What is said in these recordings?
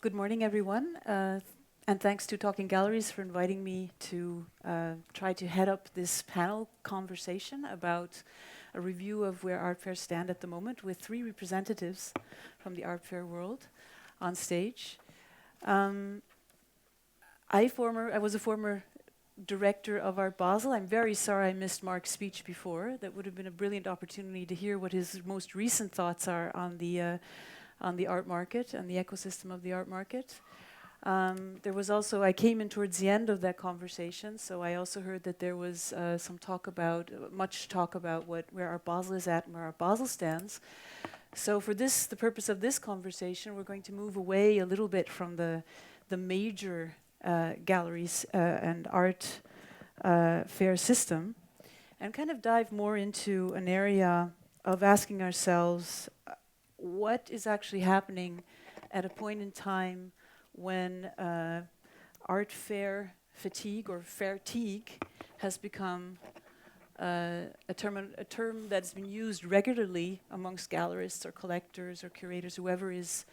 Good morning, everyone, and thanks to Talking Galleries for inviting me to try to head up this panel conversation about a review of where art fairs stand at the moment with three representatives from the art fair world on stage. I was a former director of Art Basel. I'm very sorry I missed Mark's speech before. That would have been a brilliant opportunity to hear what his most recent thoughts are on the art market and the ecosystem of the art market. There was also, I came in towards the end of that conversation, so I also heard that there was much talk about where Art Basel is at and where Art Basel stands. So for the purpose of this conversation, we're going to move away a little bit from the major galleries and art fair system and kind of dive more into an area of asking ourselves what is actually happening at a point in time when art fair fatigue or fairtigue has become a term that's been used regularly amongst gallerists or collectors or curators, whoever is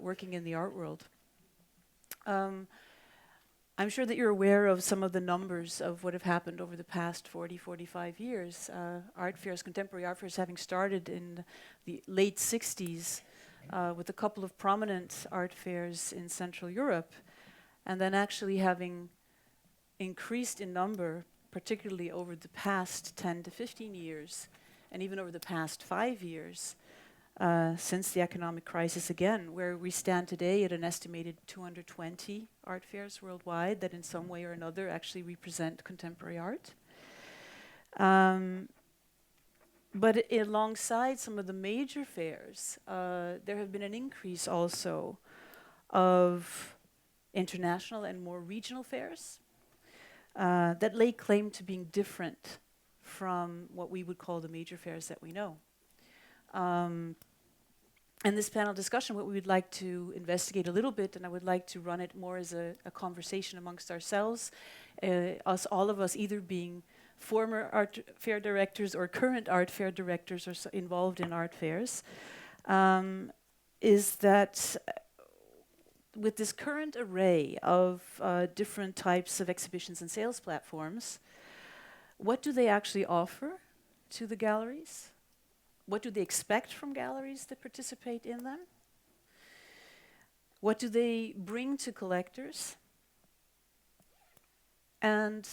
working in the art world. I'm sure that you're aware of some of the numbers of what have happened over the past 40, 45 years. Art fairs, contemporary art fairs, having started in the late 60s with a couple of prominent art fairs in Central Europe, and then actually having increased in number, particularly over the past 10 to 15 years, and even over the past 5 years, since the economic crisis again, where we stand today at an estimated 220 art fairs worldwide that in some way or another actually represent contemporary art. But alongside some of the major fairs, there have been an increase also of international and more regional fairs that lay claim to being different from what we would call the major fairs that we know. And this panel discussion, what we would like to investigate a little bit, and I would like to run it more as a conversation amongst ourselves, all of us either being former art fair directors or current art fair directors or involved in art fairs, is that with this current array of different types of exhibitions and sales platforms, what do they actually offer to the galleries? What do they expect from galleries that participate in them? What do they bring to collectors? And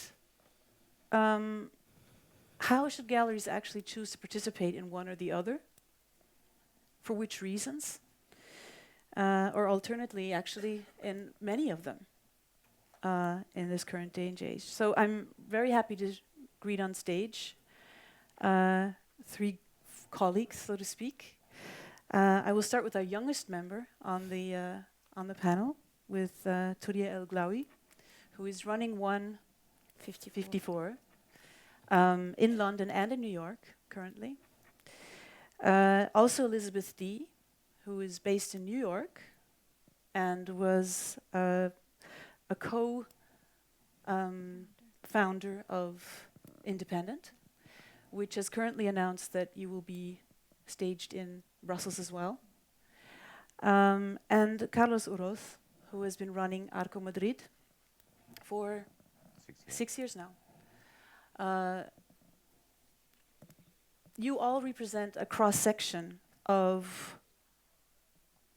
how should galleries actually choose to participate in one or the other? For which reasons? Or alternately, actually, in many of them in this current day and age. So I'm very happy to greet on stage three colleagues, so to speak. I will start with our youngest member on the panel, with Touria El Glaoui, who is running 154 in London and in New York currently. Also Elizabeth D, who is based in New York and was a co-founder of Independent, which has currently announced that you will be staged in Brussels as well. And Carlos Uroz, who has been running Arco Madrid for 6 years now. You all represent a cross-section of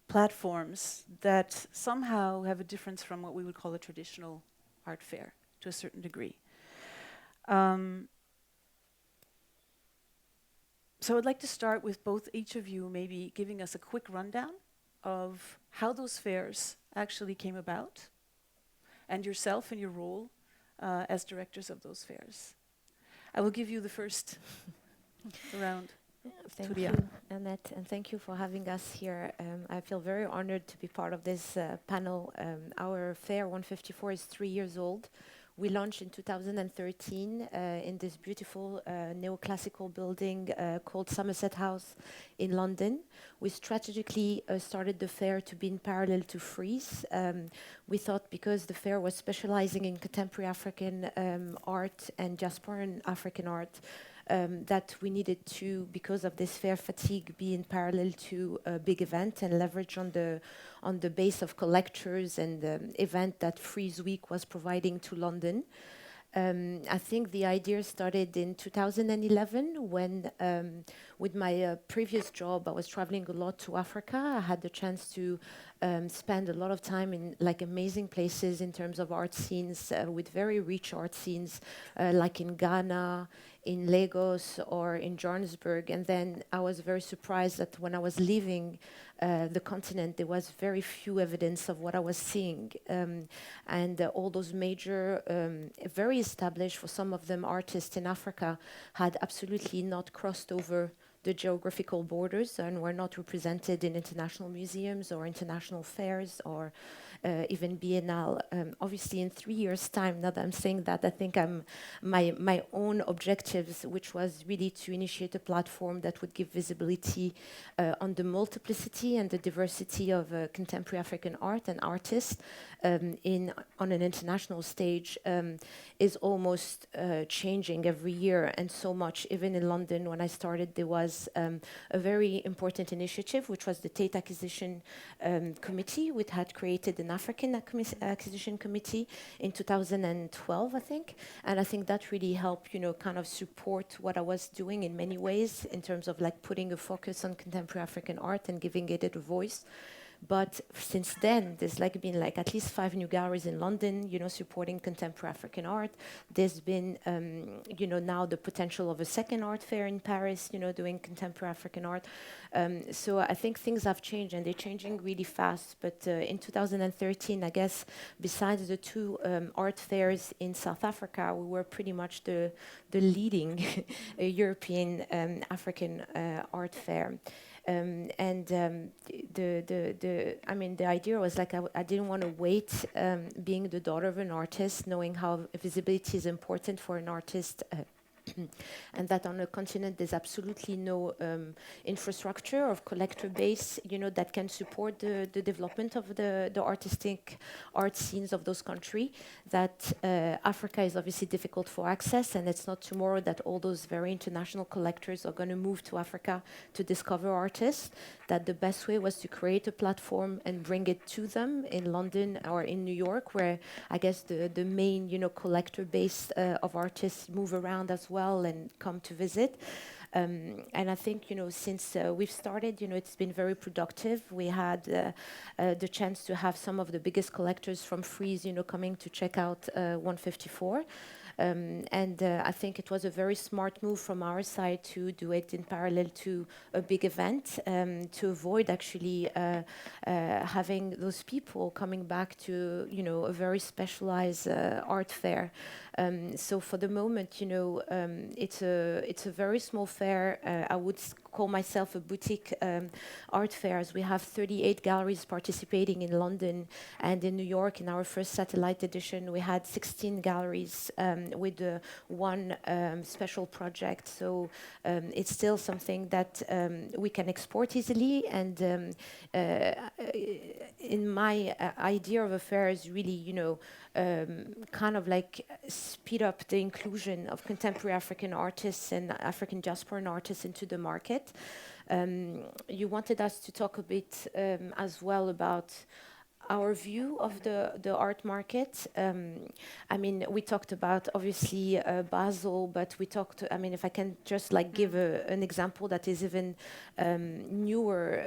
platforms that somehow have a difference from what we would call a traditional art fair to a certain degree. So I'd like to start with each of you maybe giving us a quick rundown of how those fairs actually came about and yourself and your role as directors of those fairs. I will give you the first round. Thank you, Annette, and thank you for having us here. I feel very honored to be part of this panel. Our fair 154 is 3 years old. We launched in 2013 in this beautiful neoclassical building called Somerset House in London. We strategically started the fair to be in parallel to Frieze. We thought because the fair was specializing in contemporary African art and diasporan African art, that we needed to, because of this fair fatigue, be in parallel to a big event and leverage on the base of collectors and the event that Frieze Week was providing to London. I think the idea started in 2011 when, with my previous job, I was traveling a lot to Africa. I had the chance to spend a lot of time in like amazing places in terms of art scenes, with very rich art scenes, like in Ghana, in Lagos, or in Johannesburg. And then I was very surprised that when I was leaving the continent, there was very few evidence of what I was seeing. And all those major, very established, for some of them, artists in Africa had absolutely not crossed over the geographical borders and were not represented in international museums or international fairs or even Biennale. Obviously, in 3 years' time, now that I'm saying that, I think my own objectives, which was really to initiate a platform that would give visibility on the multiplicity and the diversity of contemporary African art and artists on an international stage, is almost changing every year, and so much. Even in London, when I started, there was a very important initiative, which was the Tate Acquisition Committee, which had created an African Acquisition Committee in 2012, I think. And I think that really helped, kind of support what I was doing in many ways, in terms of like putting a focus on contemporary African art and giving it a voice. But since then, there's like been like at least 5 new galleries in London, supporting contemporary African art. There's been, now the potential of a second art fair in Paris, doing contemporary African art. So I think things have changed, and they're changing really fast. But in 2013, I guess, besides the 2 art fairs in South Africa, we were pretty much the leading European African art fair. The idea was like I didn't want to wait, being the daughter of an artist, knowing how visibility is important for an artist, and that on a continent there's absolutely no infrastructure of collector base, that can support the development of the artistic art scenes of those countries. That Africa is obviously difficult for access, and it's not tomorrow that all those very international collectors are going to move to Africa to discover artists. That the best way was to create a platform and bring it to them in London or in New York, where I guess the main collector base of artists move around as well and come to visit. And I think, since we've started, it's been very productive. We had the chance to have some of the biggest collectors from Frieze, coming to check out 154. I think it was a very smart move from our side to do it in parallel to a big event, to avoid actually having those people coming back to, a very specialized art fair. So for the moment, it's a very small fair. I would call myself a boutique art fair, as we have 38 galleries participating in London and in New York. In our first satellite edition, we had 16 galleries with one special project. So it's still something that we can export easily. And in my idea of a fair is really, kind of like speed up the inclusion of contemporary African artists and African diasporan artists into the market. You wanted us to talk a bit as well about our view of the art market. We talked about obviously Basel, but we talked, if I can just like give an example that is even newer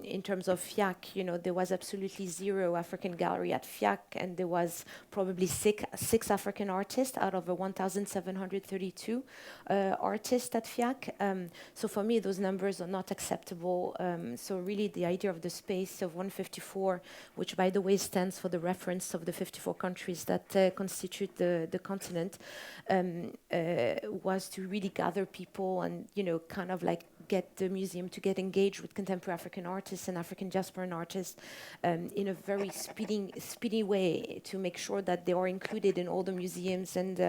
in terms of FIAC, there was absolutely 0 African gallery at FIAC, and there was probably six African artists out of 1,732 artists at FIAC. So for me, those numbers are not acceptable. So really the idea of the space of 154, which by the way stands for the reference of the 54 countries that constitute the continent, was to really gather people and, kind of like get the museum to get engaged with contemporary African artists and African diasporan artists in a very speedy way to make sure that they are included in all the museums and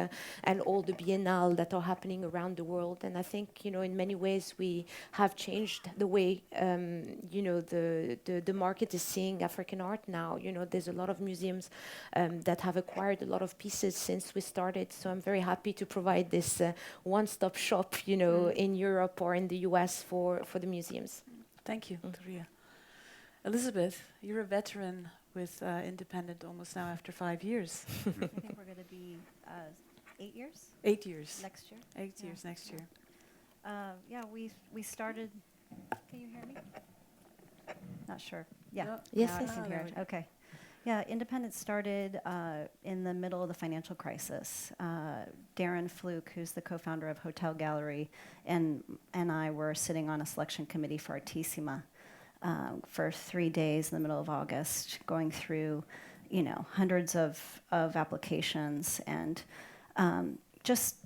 all the biennale that are happening around the world. And I think, you know, in many ways we have changed the way, you know, the market is seeing African art now. You know, there's a lot of museums that have acquired a lot of pieces since we started. So I'm very happy to provide this one-stop shop, you know, in Europe or in the US for the museums. Thank you, Turia. Elizabeth, you're a veteran with Independent almost now after 5 years. I think we're going to be 8 years 8 years. next year. 8 years next year. Yeah, we started. Can you hear me? Not sure. Yeah. No. Yes, now yes. I can Oh, hear there it. we Okay. Yeah, Independence started in the middle of the financial crisis. Darren Fluke, who's the co-founder of Hotel Gallery, and I were sitting on a selection committee for Artissima for 3 days in the middle of August, going through, you know, hundreds of applications and just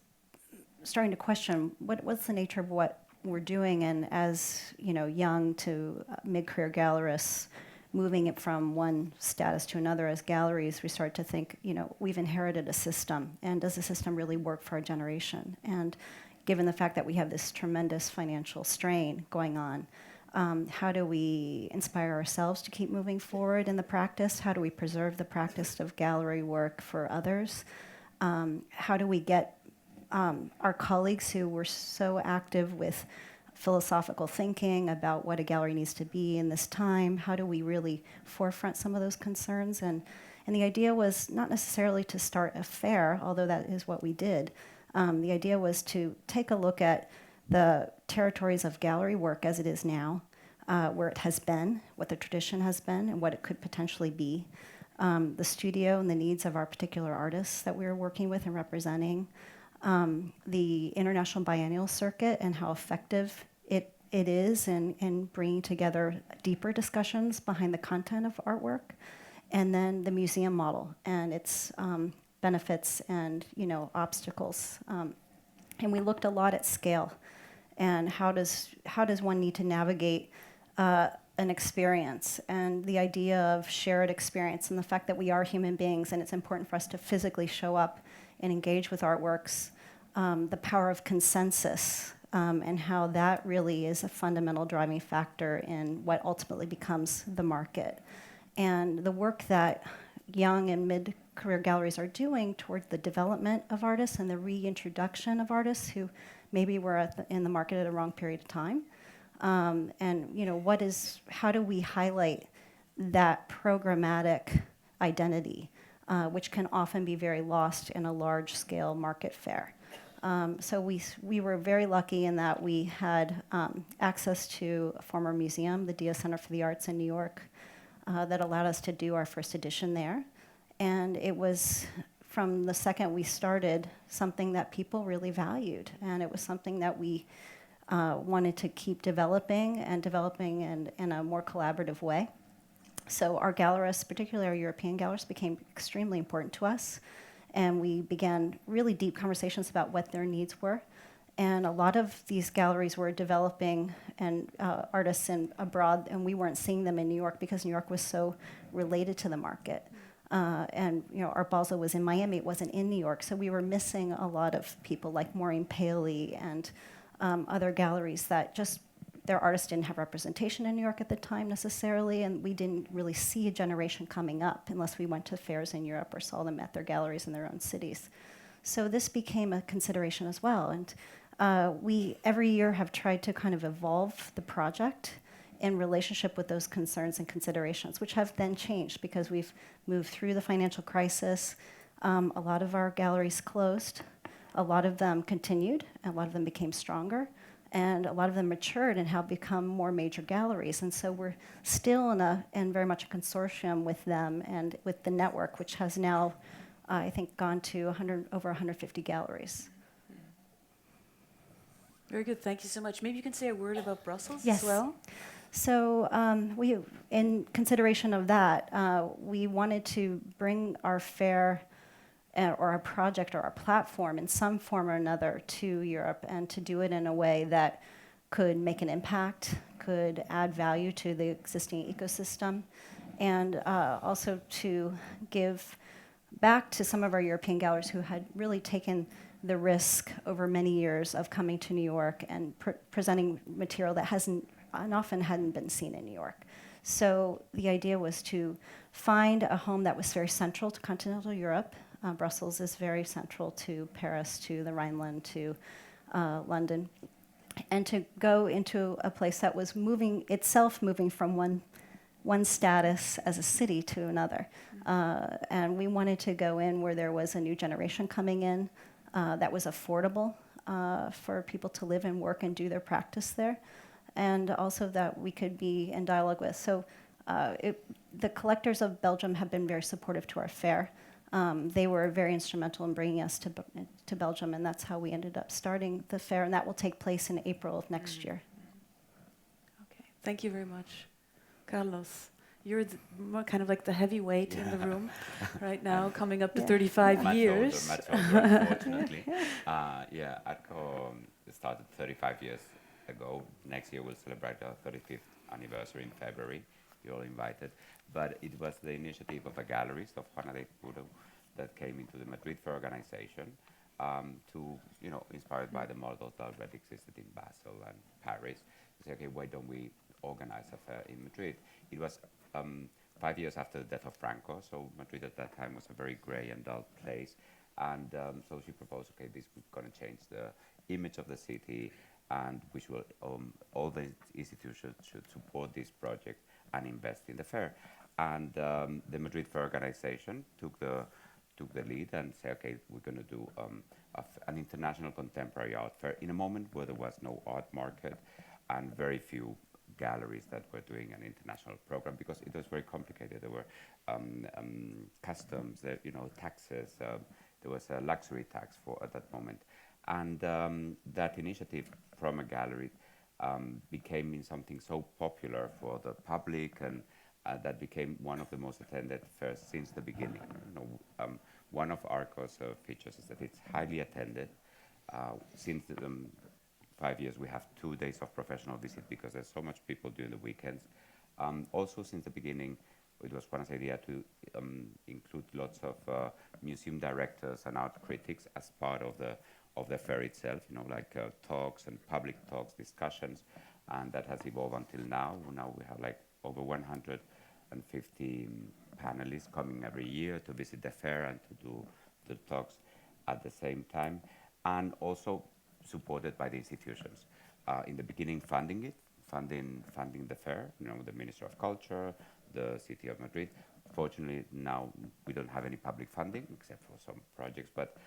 starting to question what's the nature of what we're doing, and as, you know, young to mid-career gallerists, moving it from one status to another as galleries, we start to think, you know, we've inherited a system, and does the system really work for our generation? And given the fact that we have this tremendous financial strain going on, how do we inspire ourselves to keep moving forward in the practice? How do we preserve the practice of gallery work for others? How do we get our colleagues who were so active with philosophical thinking about what a gallery needs to be in this time, how do we really forefront some of those concerns? And the idea was not necessarily to start a fair, although that is what we did. The idea was to take a look at the territories of gallery work as it is now, where it has been, what the tradition has been, and what it could potentially be, the studio and the needs of our particular artists that we were working with and representing, the international biennial circuit and how effective it is in bringing together deeper discussions behind the content of artwork, and then the museum model and its benefits and, you know, obstacles. And we looked a lot at scale and how does one need to navigate an experience, and the idea of shared experience and the fact that we are human beings and it's important for us to physically show up and engage with artworks, the power of consensus, and how that really is a fundamental driving factor in what ultimately becomes the market. And the work that young and mid-career galleries are doing toward the development of artists and the reintroduction of artists who maybe were in the market at a wrong period of time. And, you know, how do we highlight that programmatic identity, which can often be very lost in a large-scale market fair. So we were very lucky in that we had access to a former museum, the Dia Center for the Arts in New York, that allowed us to do our first edition there. And it was, from the second we started, something that people really valued. And it was something that we wanted to keep developing in a more collaborative way. So our gallerists, particularly our European gallerists, became extremely important to us. And we began really deep conversations about what their needs were. And a lot of these galleries were developing and artists abroad, and we weren't seeing them in New York because New York was so related to the market. And, you know, Art Basel was in Miami, it wasn't in New York, so we were missing a lot of people like Maureen Paley and other galleries that just, their artists didn't have representation in New York at the time necessarily, and we didn't really see a generation coming up unless we went to fairs in Europe or saw them at their galleries in their own cities. So this became a consideration as well, and we every year have tried to kind of evolve the project in relationship with those concerns and considerations, which have then changed because we've moved through the financial crisis. A lot of our galleries closed, a lot of them continued, a lot of them became stronger, and a lot of them matured and have become more major galleries. And so we're still in very much a consortium with them and with the network, which has now, I think, gone to over 150 galleries. Very good, thank you so much. Maybe you can say a word about Brussels Yes. as well? So we, in consideration of that, we wanted to bring our fair or our project or our platform in some form or another to Europe, and to do it in a way that could make an impact, could add value to the existing ecosystem, and also to give back to some of our European galleries who had really taken the risk over many years of coming to New York and presenting material that hasn't and often hadn't been seen in New York. So the idea was to find a home that was very central to continental Europe. Brussels is very central to Paris, to the Rhineland, to London, and to go into a place that was moving from one status as a city to another. And we wanted to go in where there was a new generation coming in that was affordable for people to live and work and do their practice there, and also that we could be in dialogue with. So the collectors of Belgium have been very supportive to our fair. They were very instrumental in bringing us to Belgium, and that's how we ended up starting the fair, and that will take place in April of next year. Okay, thank you very much. Carlos, you're kind of like the heavyweight in the room right now, coming up to 35 years. Much older, unfortunately. Arco started 35 years ago. Next year we'll celebrate our 35th anniversary in February. You're all invited. But it was the initiative of a gallerist, of Annette, that came into the Madrid Fair organization inspired by the models that already existed in Basel and Paris. To say, okay, why don't we organize a fair in Madrid? It was 5 years after the death of Franco, so Madrid at that time was a very grey and dull place. And so she proposed, okay, this was going to change the image of the city, and we should, all the institutions should support this project and invest in the fair. And the Madrid Fair organization took the lead and said, okay, we're going to do an international contemporary art fair in a moment where there was no art market and very few galleries that were doing an international program, because it was very complicated. There were customs, taxes. There was a luxury tax at that moment. And that initiative from a gallery became something so popular for the public, and that became one of the most attended fairs since the beginning. One of Arco's features is that it's highly attended. Since 5 years, we have 2 days of professional visit because there's so much people during the weekends. Also, since the beginning, it was one idea to include lots of museum directors and art critics as part of the fair itself. Like talks and public talks, discussions, and that has evolved until now. Now we have like over 150 panelists coming every year to visit the fair and to do the talks at the same time, and also supported by the institutions. In the beginning, funding the fair, the Minister of Culture, the City of Madrid. Fortunately, now we don't have any public funding except for some projects, but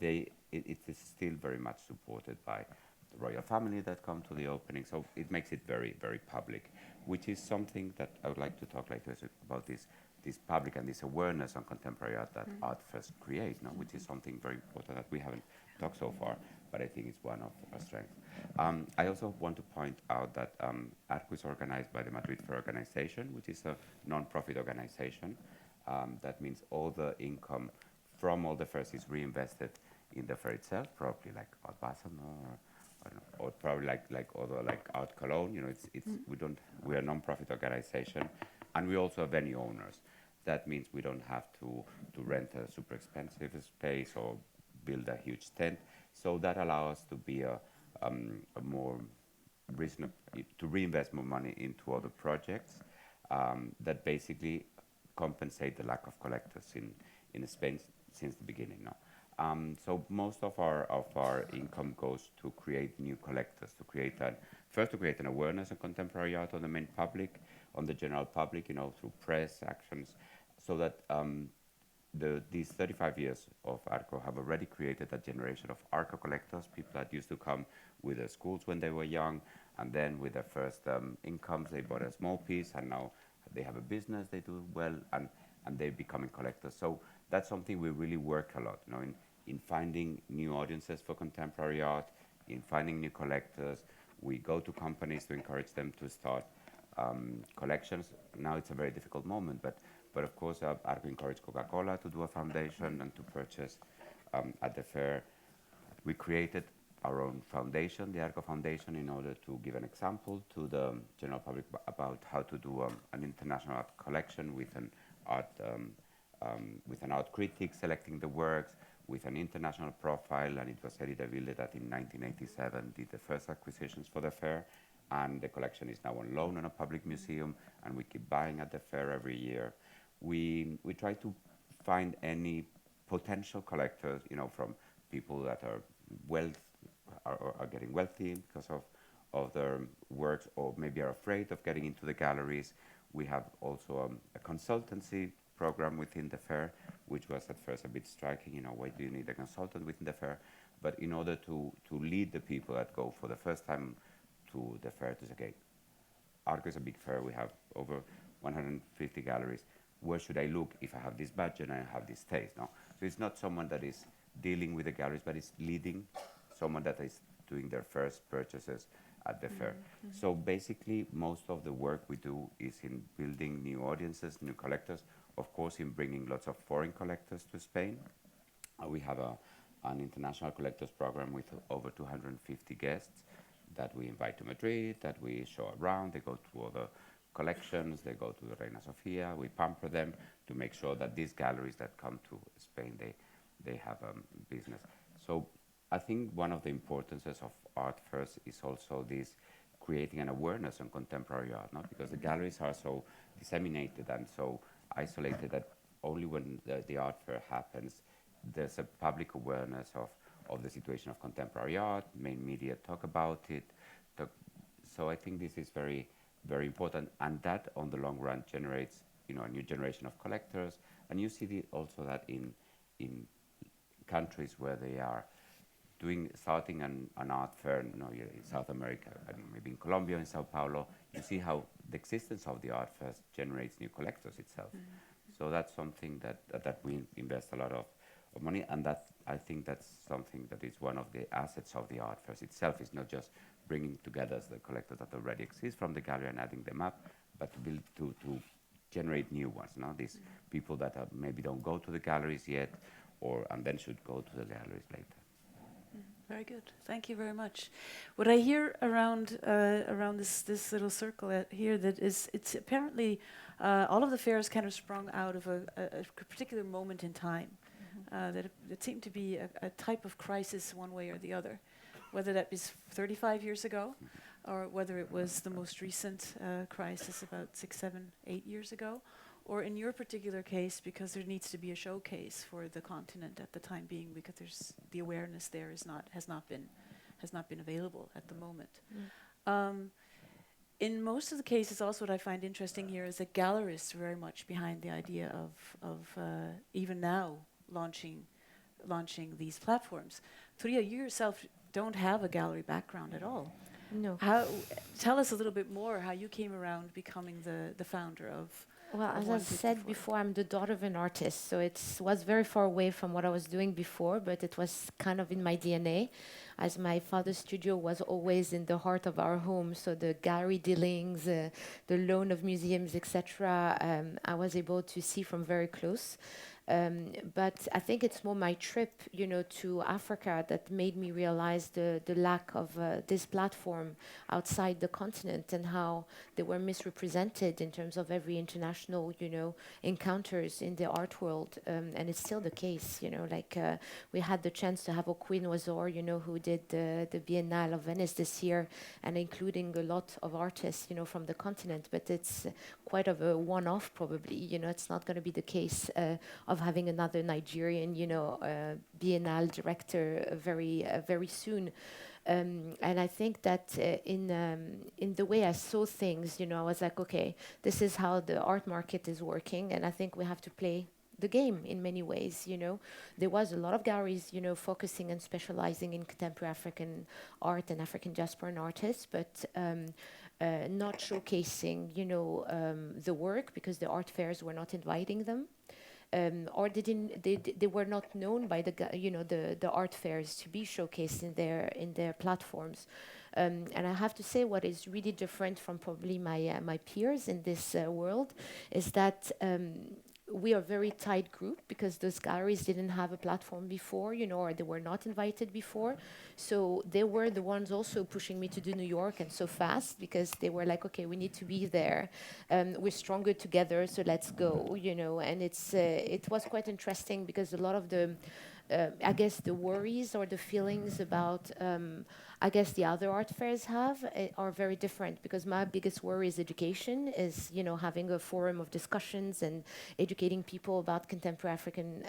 it is still very much supported by the royal family that come to the opening. So it makes it very, very public, which is something that I would like to talk later about, this public and this awareness on contemporary art that art first create, which is something very important that we haven't talked so far, but I think it's one of our strengths. I also want to point out that Arco is organized by the Madrid Fair organization, which is a non-profit organization. That means all the income from all the fairs is reinvested in the fair itself, probably like Art Basel or probably like other like Art Cologne. We are a non-profit organization, and we also are venue owners. That means we don't have to rent a super expensive space or build a huge tent. So that allows us to be a more reasonable, to reinvest more money into other projects that basically compensate the lack of collectors in Spain since the beginning. So most of our income goes to create new collectors, to create an awareness of contemporary art on the main public, on the general public, through press actions, so that these 35 years of Arco have already created a generation of Arco collectors, people that used to come with their schools when they were young, and then with their first incomes, they bought a small piece, and now they have a business, they do well, and they're becoming collectors. So that's something we really work a lot, in finding new audiences for contemporary art, in finding new collectors. We go to companies to encourage them to start collections. Now it's a very difficult moment, but of course, Arco encouraged Coca-Cola to do a foundation and to purchase at the fair. We created our own foundation, the Arco Foundation, in order to give an example to the general public about how to do an international art collection with an art critic selecting the works, with an international profile. And it was Herida Wilde that in 1987 did the first acquisitions for the fair, and the collection is now on loan in a public museum, and we keep buying at the fair every year. We try to find any potential collectors, from people that are getting wealthy because of their works, or maybe are afraid of getting into the galleries. We have also a consultancy program within the fair, which was at first a bit striking. Why do you need a consultant within the fair? But in order to lead the people that go for the first time to the fair to say, okay, Arco is a big fair. We have over 150 galleries. Where should I look if I have this budget and I have this taste? No? So it's not someone that is dealing with the galleries, but it's leading someone that is doing their first purchases at the fair. So basically, most of the work we do is in building new audiences, new collectors, of course, in bringing lots of foreign collectors to Spain. We have an international collectors program with over 250 guests that we invite to Madrid, that we show around. They go to other collections, they go to the Reina Sofia. We pamper them to make sure that these galleries that come to Spain, they have business. So I think one of the importances of art fairs is also this creating an awareness on contemporary art, not because the galleries are so disseminated and so isolated that only when the art fair happens, there's a public awareness of the situation of contemporary art. Main media talk about it. So I think this is very, very important, and that on the long run generates a new generation of collectors. And you see also that in countries where they are starting an art fair, in South America, maybe in Colombia, in Sao Paulo, you see how the existence of the art fairs generates new collectors itself. So that's something that we invest a lot of money, and that I think that's something that is one of the assets of the art fairs itself. Is not just bringing together the collectors that already exist from the gallery and adding them up, but to generate new ones. These people that maybe don't go to the galleries yet, and then should go to the galleries later. Very good. Thank you very much. What I hear around this little circle here, that is, it's apparently all of the fairs kind of sprung out of a particular moment in time. That it seemed to be a type of crisis one way or the other, whether that was 35 years ago, or whether it was the most recent crisis about 6, 7, 8 years ago, or in your particular case, because there needs to be a showcase for the continent at the time being, because the awareness there has not been available at the moment. In most of the cases, also what I find interesting here is that gallerists are very much behind the idea of even now launching these platforms. Turia, you yourself don't have a gallery background at all. No. Tell us a little bit more how you came around becoming the founder of. Well, as I said before, I'm the daughter of an artist, so it was very far away from what I was doing before, but it was kind of in my DNA, as my father's studio was always in the heart of our home, so the gallery dealings, the loan of museums, etc., I was able to see from very close. But I think it's more my trip, to Africa that made me realize the lack of this platform outside the continent, and how they were misrepresented in terms of every international, encounters in the art world. And it's still the case, we had the chance to have Queen Wazor, who did the Biennale of Venice this year, and including a lot of artists, from the continent. But it's quite of a one-off, probably. It's not going to be the case of having another Nigerian, Biennale director very soon. And I think that in the way I saw things, I was like, okay, this is how the art market is working, and I think we have to play the game in many ways. There was a lot of galleries, focusing and specializing in contemporary African art and African diasporan artists, but not showcasing, the work, because the art fairs were not inviting them. Or they were not known by the art fairs to be showcased in their platforms. And I have to say, what is really different from probably my peers in this world is that we are a very tight group because those galleries didn't have a platform before, or they were not invited before. So they were the ones also pushing me to do New York and so fast because they were like, okay, we need to be there. We're stronger together, so let's go, And it was quite interesting because a lot of the I guess the worries or the feelings about I guess the other art fairs have are very different because my biggest worry is education, is having a forum of discussions and educating people about contemporary African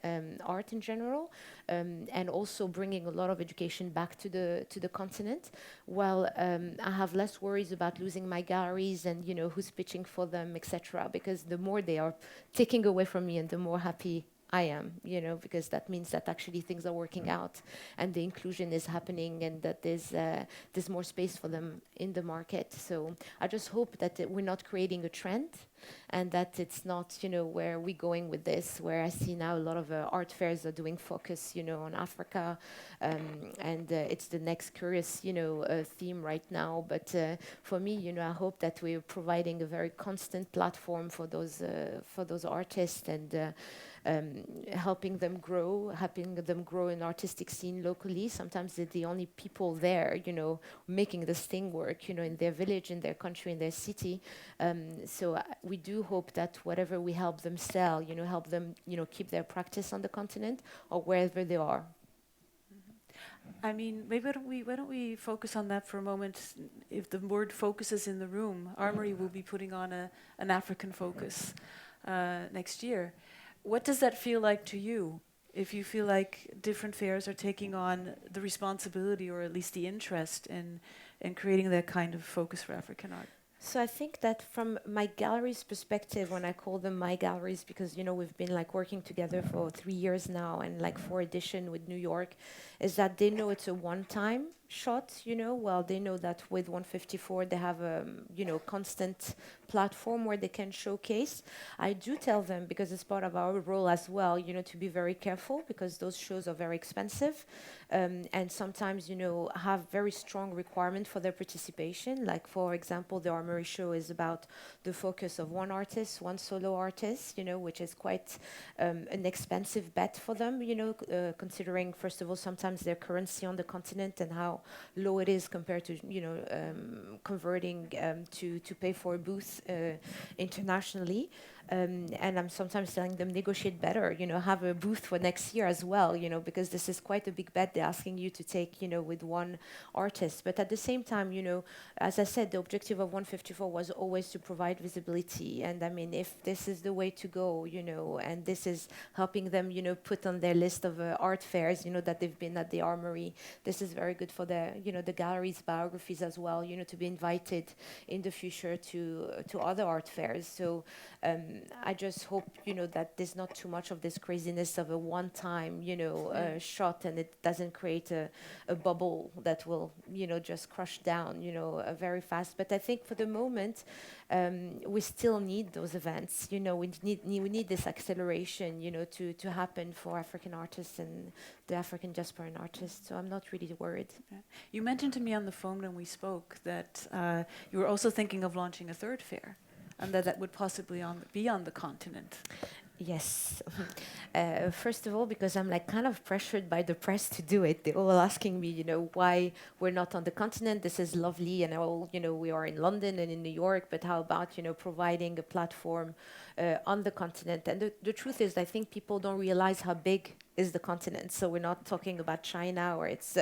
art in general, and also bringing a lot of education back to the continent. While I have less worries about losing my galleries and who's pitching for them, etc. Because the more they are taking away from me, and the more happy I am, because that means that actually things are working out and the inclusion is happening and that there's more space for them in the market. So I just hope that we're not creating a trend and that it's not, where we're going with this, where I see now a lot of art fairs are doing focus, on Africa, and it's the next curious, theme right now. But for me, I hope that we're providing a very constant platform for those artists and helping them grow in artistic scene locally. Sometimes they're the only people there, making this thing work, in their village, in their country, in their city. So we do hope that whatever we help them sell, help them, keep their practice on the continent or wherever they are. I mean, maybe why don't we focus on that for a moment? If the word focus is in the room, Armory will be putting on an African focus next year. What does that feel like to you? If you feel like different fairs are taking on the responsibility or at least the interest in creating that kind of focus for African art? So I think that from my gallery's perspective, when I call them my galleries, because we've been working together for 3 years now, and 4 edition with New York, is that they know it's a one-time shot. Well, they know that with 154 they have a constant platform where they can showcase. I do tell them, because it's part of our role as well, to be very careful because those shows are very expensive, and sometimes have very strong requirement for their participation. Like, for example, the Armory show is about the focus of one artist, one solo artist, which is quite an expensive bet for them, considering, first of all, sometimes their currency on the continent and how low it is compared to converting to pay for a booth internationally. And I'm sometimes telling them, negotiate better, have a booth for next year as well, because this is quite a big bet they're asking you to take, with one artist. But at the same time, as I said, the objective of 154 was always to provide visibility. And I mean, if this is the way to go, and this is helping them, put on their list of art fairs, that they've been at the Armory, this is very good for the galleries' biographies as well, to be invited in the future to other art fairs. So I just hope, that there's not too much of this craziness of a one-time, shot, and it doesn't create a bubble that will, just crush down, very fast. But I think for the moment, we still need those events. We need this acceleration, to happen for African artists and the African diasporan artists. So I'm not really worried. Yeah. You mentioned to me on the phone when we spoke that you were also thinking of launching a third fair, and that would possibly be on the continent. Yes. First of all, because I'm kind of pressured by the press to do it. They're all asking me, why we're not on the continent. This is lovely, and all, we are in London and in New York, but how about, providing a platform on the continent? And the truth is, I think people don't realize how big is the continent. So we're not talking about China, or it's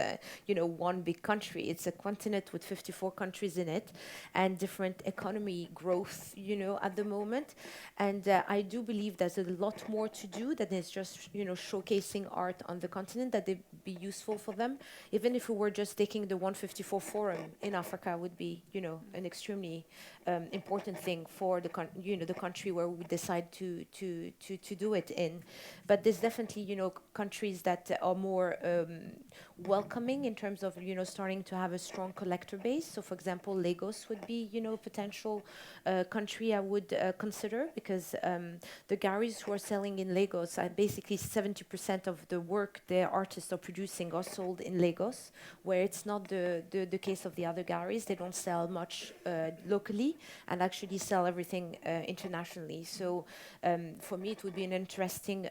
one big country. It's a continent with 54 countries in it and different economy growth, at the moment. And I do believe there's a lot more to do than is just showcasing art on the continent, that they'd be useful for them. Even if we were just taking the 154 forum in Africa, would be an extremely important thing for the the country where we decide to do it in. But there's definitely countries that are more welcoming in terms of, starting to have a strong collector base. So, for example, Lagos would be, a potential country I would consider, because the galleries who are selling in Lagos, basically 70% of the work their artists are producing are sold in Lagos, where it's not the case of the other galleries. They don't sell much locally and actually sell everything internationally. So for me, it would be an interesting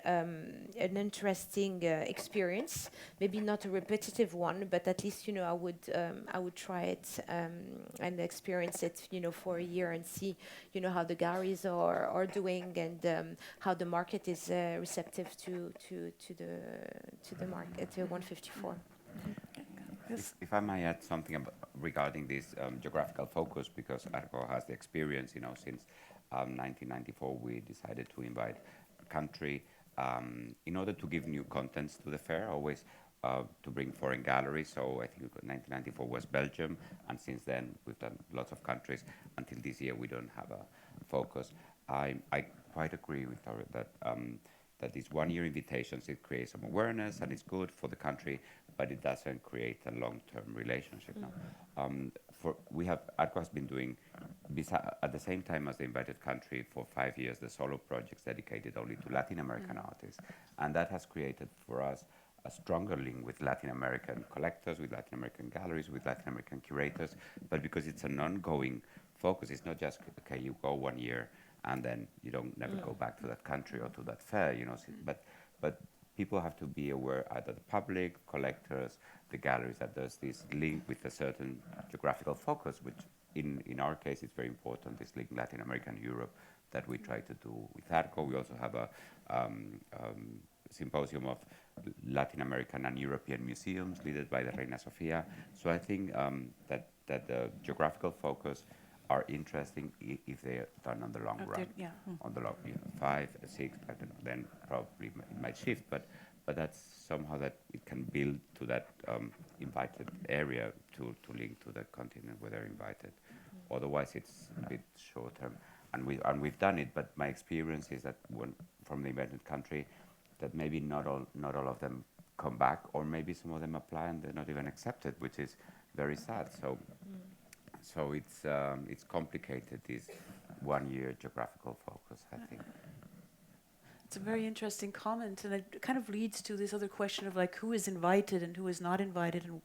experience. Maybe not a repetitive one, but at least I would try it and experience it for a year and see how the galleries are doing, and how the market is receptive to the market, to 154. Yes. If I may add something regarding this geographical focus, because Arco has the experience, since 1994 we decided to invite a country in order to give new contents to the fair, always to bring foreign galleries. So I think 1994 was Belgium, and since then we've done lots of countries. Until this year we don't have a focus. I quite agree with her that these one-year invitations, it creates some awareness and it's good for the country, but it doesn't create a long-term relationship. Arco has been doing, at the same time as the invited country, for 5 years, the solo projects dedicated only to Latin American artists. And that has created for us a stronger link with Latin American collectors, with Latin American galleries, with Latin American curators, but because it's an ongoing focus, it's not just, okay, you go 1 year and then you don't never go back to that country or to that fair, but people have to be aware, either the public, collectors, the galleries, that there's this link with a certain geographical focus, which in our case is very important, this link Latin America and Europe that we try to do with Arco. We also have a symposium of Latin American and European museums led by the Reina Sofia. So I think that the geographical focus are interesting if they are done on the long run. On the long, 5, 6, I don't know, then probably it might shift, but that's somehow that it can build to that invited area to link to the continent where they're invited. Otherwise, it's a bit short term, and we've done it. But my experience is that from the invited country, that maybe not all of them come back, or maybe some of them apply and they're not even accepted, which is very sad. So it's complicated, this 1 year geographical focus, I think. It's a very interesting comment, and it kind of leads to this other question of like who is invited and who is not invited, and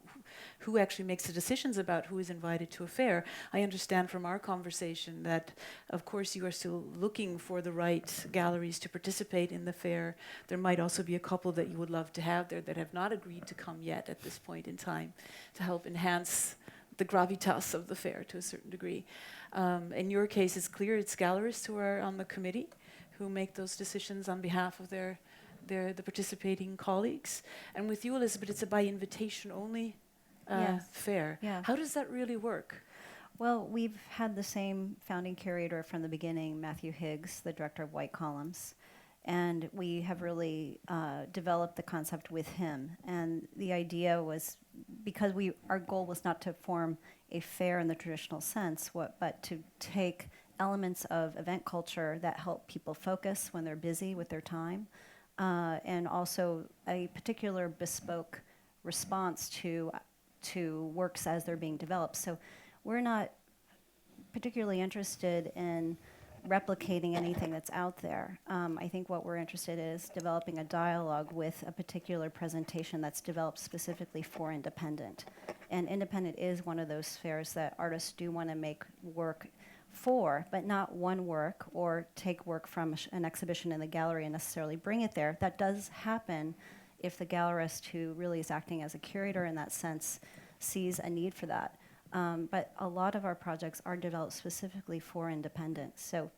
who actually makes the decisions about who is invited to a fair. I understand from our conversation that, of course, you are still looking for the right galleries to participate in the fair. There might also be a couple that you would love to have there that have not agreed to come yet at this point in time, to help enhance the gravitas of the fair to a certain degree. In your case, it's clear it's gallerists who are on the committee who make those decisions on behalf of the participating colleagues. And with you, Elizabeth, it's a by invitation only fair. Yeah. How does that really work? Well, we've had the same founding curator from the beginning, Matthew Higgs, the director of White Columns, and we have really developed the concept with him. And the idea was, because our goal was not to form a fair in the traditional sense, but to take elements of event culture that help people focus when they're busy with their time, and also a particular bespoke response to works as they're being developed. So we're not particularly interested in replicating anything that's out there. I think what we're interested in is developing a dialogue with a particular presentation that's developed specifically for independent. And independent is one of those fairs that artists do want to make work for, but not one work or take work from an exhibition in the gallery and necessarily bring it there. That does happen if the gallerist who really is acting as a curator in that sense sees a need for that. But a lot of our projects are developed specifically for independent. So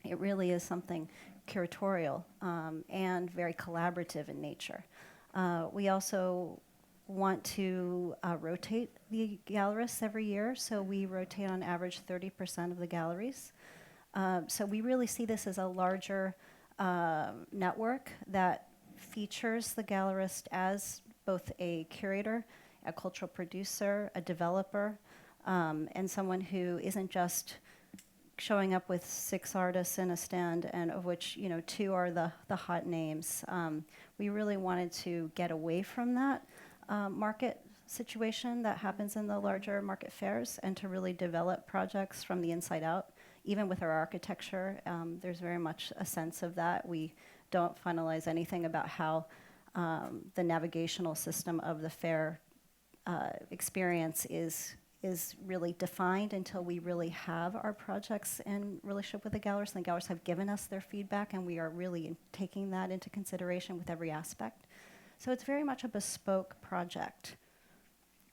it really is something curatorial and very collaborative in nature. We also want to rotate the gallerists every year, so we rotate on average 30% of the galleries. So we really see this as a larger network that features the gallerist as both a curator, a cultural producer, a developer, and someone who isn't just showing up with 6 artists in a stand, and of which 2 are the hot names. We really wanted to get away from that market situation that happens in the larger market fairs, and to really develop projects from the inside out. Even with our architecture, there's very much a sense of that. We don't finalize anything about how the navigational system of the fair experience is really defined until we really have our projects in relationship with the galleries. And the galleries have given us their feedback, and we are really taking that into consideration with every aspect. So it's very much a bespoke project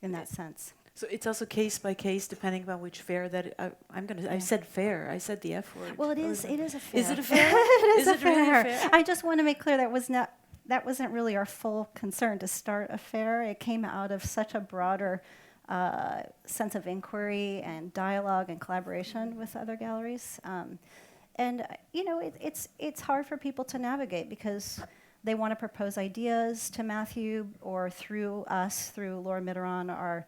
in that sense. So it's also case by case, depending on which fair that I said fair. I said the F word. Well, it is a fair. Is it a fair? It is a really fair. a fair? I just want to make clear that wasn't really our full concern to start a fair. It came out of such a broader sense of inquiry and dialogue and collaboration with other galleries. It's hard for people to navigate because they want to propose ideas to Matthew, or through us, through Laura Mitterrand, our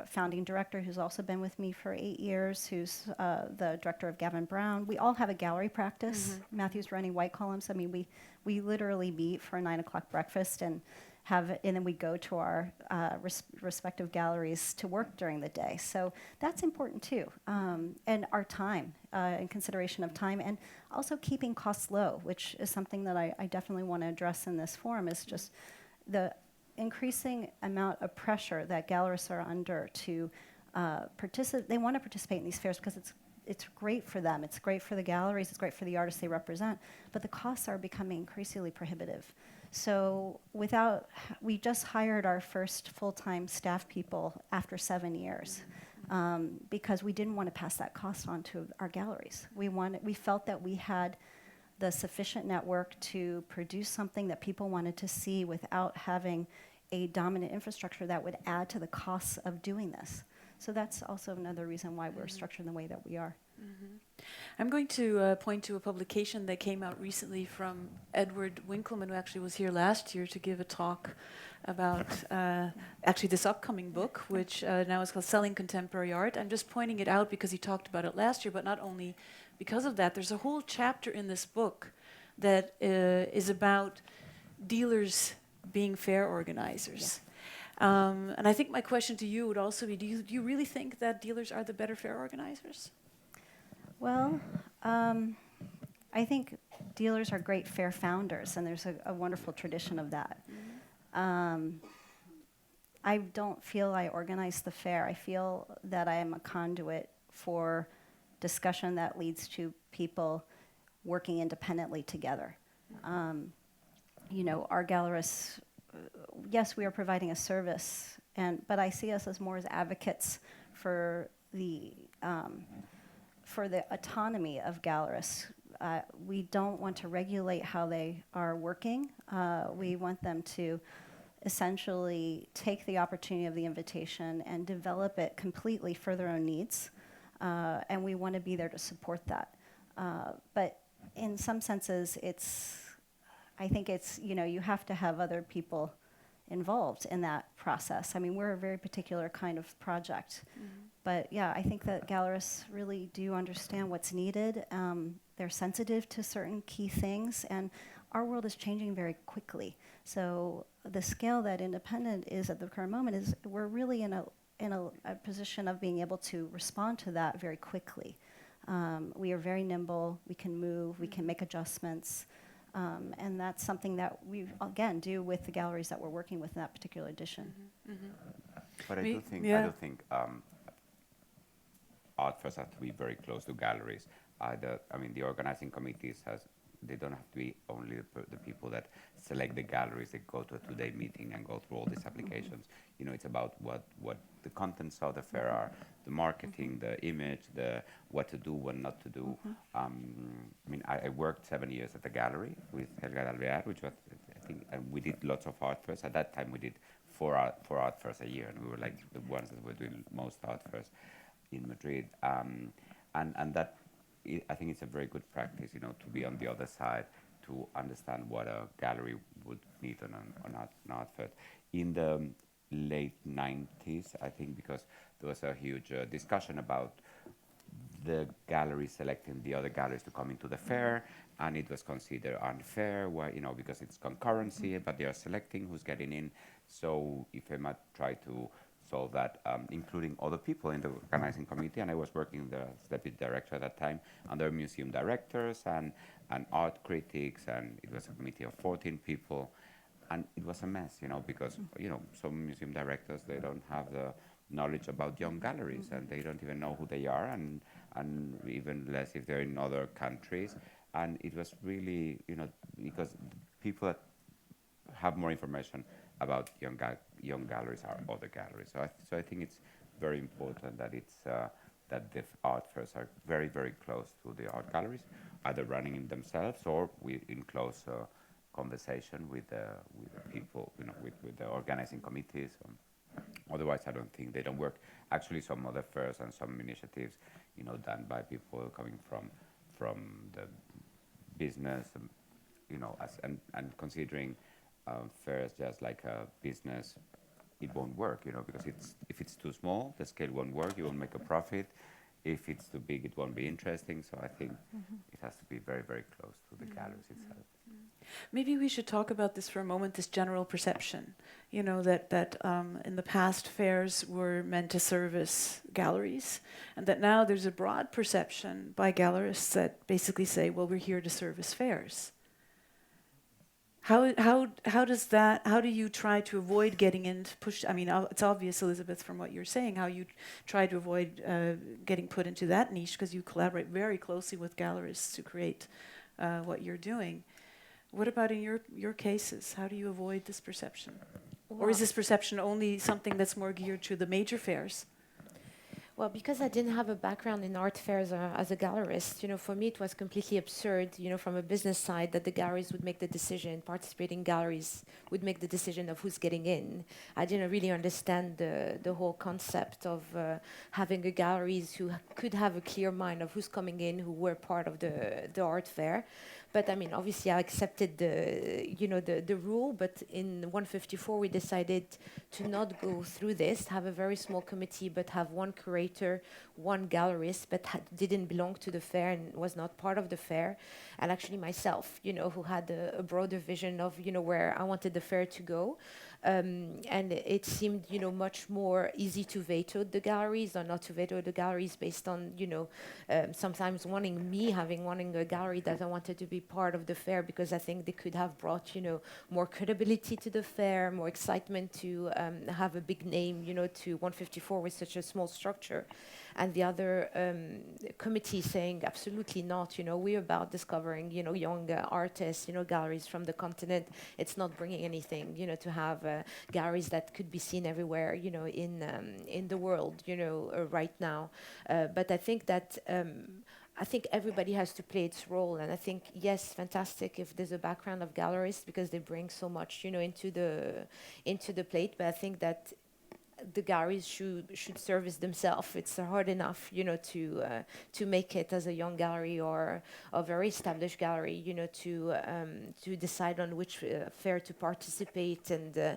founding director, who's also been with me for 8 years, who's the director of Gavin Brown. We all have a gallery practice. Matthew's running White Columns. I mean, we literally meet for a 9 o'clock breakfast and then we go to our respective galleries to work during the day. So that's important too. And our time, in consideration of time, and also keeping costs low, which is something that I definitely want to address in this forum, is just the increasing amount of pressure that gallerists are under to participate. They want to participate in these fairs because it's great for them. It's great for the galleries. It's great for the artists they represent. But the costs are becoming increasingly prohibitive. So we just hired our first full-time staff people after 7 years because we didn't want to pass that cost on to our galleries. We felt that we had the sufficient network to produce something that people wanted to see without having a dominant infrastructure that would add to the costs of doing this. So that's also another reason why we're structured the way that we are. I'm going to point to a publication that came out recently from Edward Winkleman, who actually was here last year to give a talk about actually this upcoming book, which now is called Selling Contemporary Art. I'm just pointing it out because he talked about it last year, but not only because of that. There's a whole chapter in this book that is about dealers being fair organizers. Yeah. And I think my question to you would also be, do you really think that dealers are the better fair organizers? Well, I think dealers are great fair founders, and there's a wonderful tradition of that. I don't feel I organize the fair. I feel that I am a conduit for discussion that leads to people working independently together. Our gallerists, yes, we are providing a service, but I see us as more as advocates for the autonomy of gallerists. We don't want to regulate how they are working. We want them to essentially take the opportunity of the invitation and develop it completely for their own needs. And we want to be there to support that. But in some senses, I think you have to have other people involved in that process. I mean, we're a very particular kind of project. But yeah, I think that gallerists really do understand what's needed. They're sensitive to certain key things, and our world is changing very quickly. So the scale that independent is at the current moment is we're really in a position of being able to respond to that very quickly. We are very nimble. We can move. We can make adjustments. And that's something that we, again, do with the galleries that we're working with in that particular edition. But I do think art fairs have to be very close to galleries. The organizing committees they don't have to be only the people that select the galleries. They go to a 2-day meeting and go through all these applications. It's about what the contents of the fair are, the marketing, the image, what to do, what not to do. I worked 7 years at the gallery with Helga Dalvear, which was, I think, and we did lots of art fairs. At that time, we did four art fairs a year, and we were like the ones that were doing most art fairs in Madrid. And that, I think it's a very good practice, to be on the other side, to understand what a gallery would need on an art fair. In the late 90s, I think, because there was a huge discussion about the gallery selecting the other galleries to come into the fair, and it was considered unfair, because it's concurrency, but they are selecting who's getting in. So IFEMA tried to solve that, including other people in the organizing committee, and I was working as deputy director at that time, and there were museum directors and art critics, and it was a committee of 14 people, and it was a mess, because some museum directors, they don't have the knowledge about young galleries, and they don't even know who they are, and even less if they're in other countries. And it was really, because people that have more information about young galleries are other galleries. So I think it's very important that that the art fairs are very, very close to the art galleries, either running in themselves or in close conversation with the people, with the organizing committees. Otherwise, I don't think they don't work. Actually, some other fairs and some initiatives, done by people coming from the business, and considering fairs just like a business, it won't work, because if it's too small, the scale won't work. You won't make a profit. If it's too big, it won't be interesting. So I think it has to be very, very close to the galleries itself. Maybe we should talk about this for a moment, this general perception, that in the past fairs were meant to service galleries, and that now there's a broad perception by gallerists that basically say, well, we're here to service fairs. How do you try to avoid getting into push? I mean, it's obvious, Elizabeth, from what you're saying, how you try to avoid getting put into that niche, because you collaborate very closely with gallerists to create what you're doing. What about in your cases? How do you avoid this perception? Or is this perception only something that's more geared to the major fairs? Well, because I didn't have a background in art fairs as a gallerist, for me it was completely absurd, from a business side, that the galleries would make the decision, participating galleries would make the decision of who's getting in. I didn't really understand the whole concept of having a galleries who could have a clear mind of who's coming in, who were part of the art fair. But I mean, obviously, I accepted the rule. But in 154, we decided to not go through this. Have a very small committee, but have one curator, one gallerist, but didn't belong to the fair and was not part of the fair. And actually, myself, who had a broader vision of where I wanted the fair to go. And it seemed, much more easy to veto the galleries or not to veto the galleries based on, sometimes wanting a gallery that I wanted to be part of the fair, because I think they could have brought, more credibility to the fair, more excitement to have a big name, to 154 with such a small structure. And the other committee saying absolutely not. We're about discovering, young artists, galleries from the continent. It's not bringing anything, to have galleries that could be seen everywhere, in the world, right now. But I think that. I think everybody has to play its role, and I think yes, fantastic if there's a background of gallerists because they bring so much, into the plate. But I think that the galleries should service themselves. It's hard enough, to make it as a young gallery or a very established gallery, to decide on which fair to participate and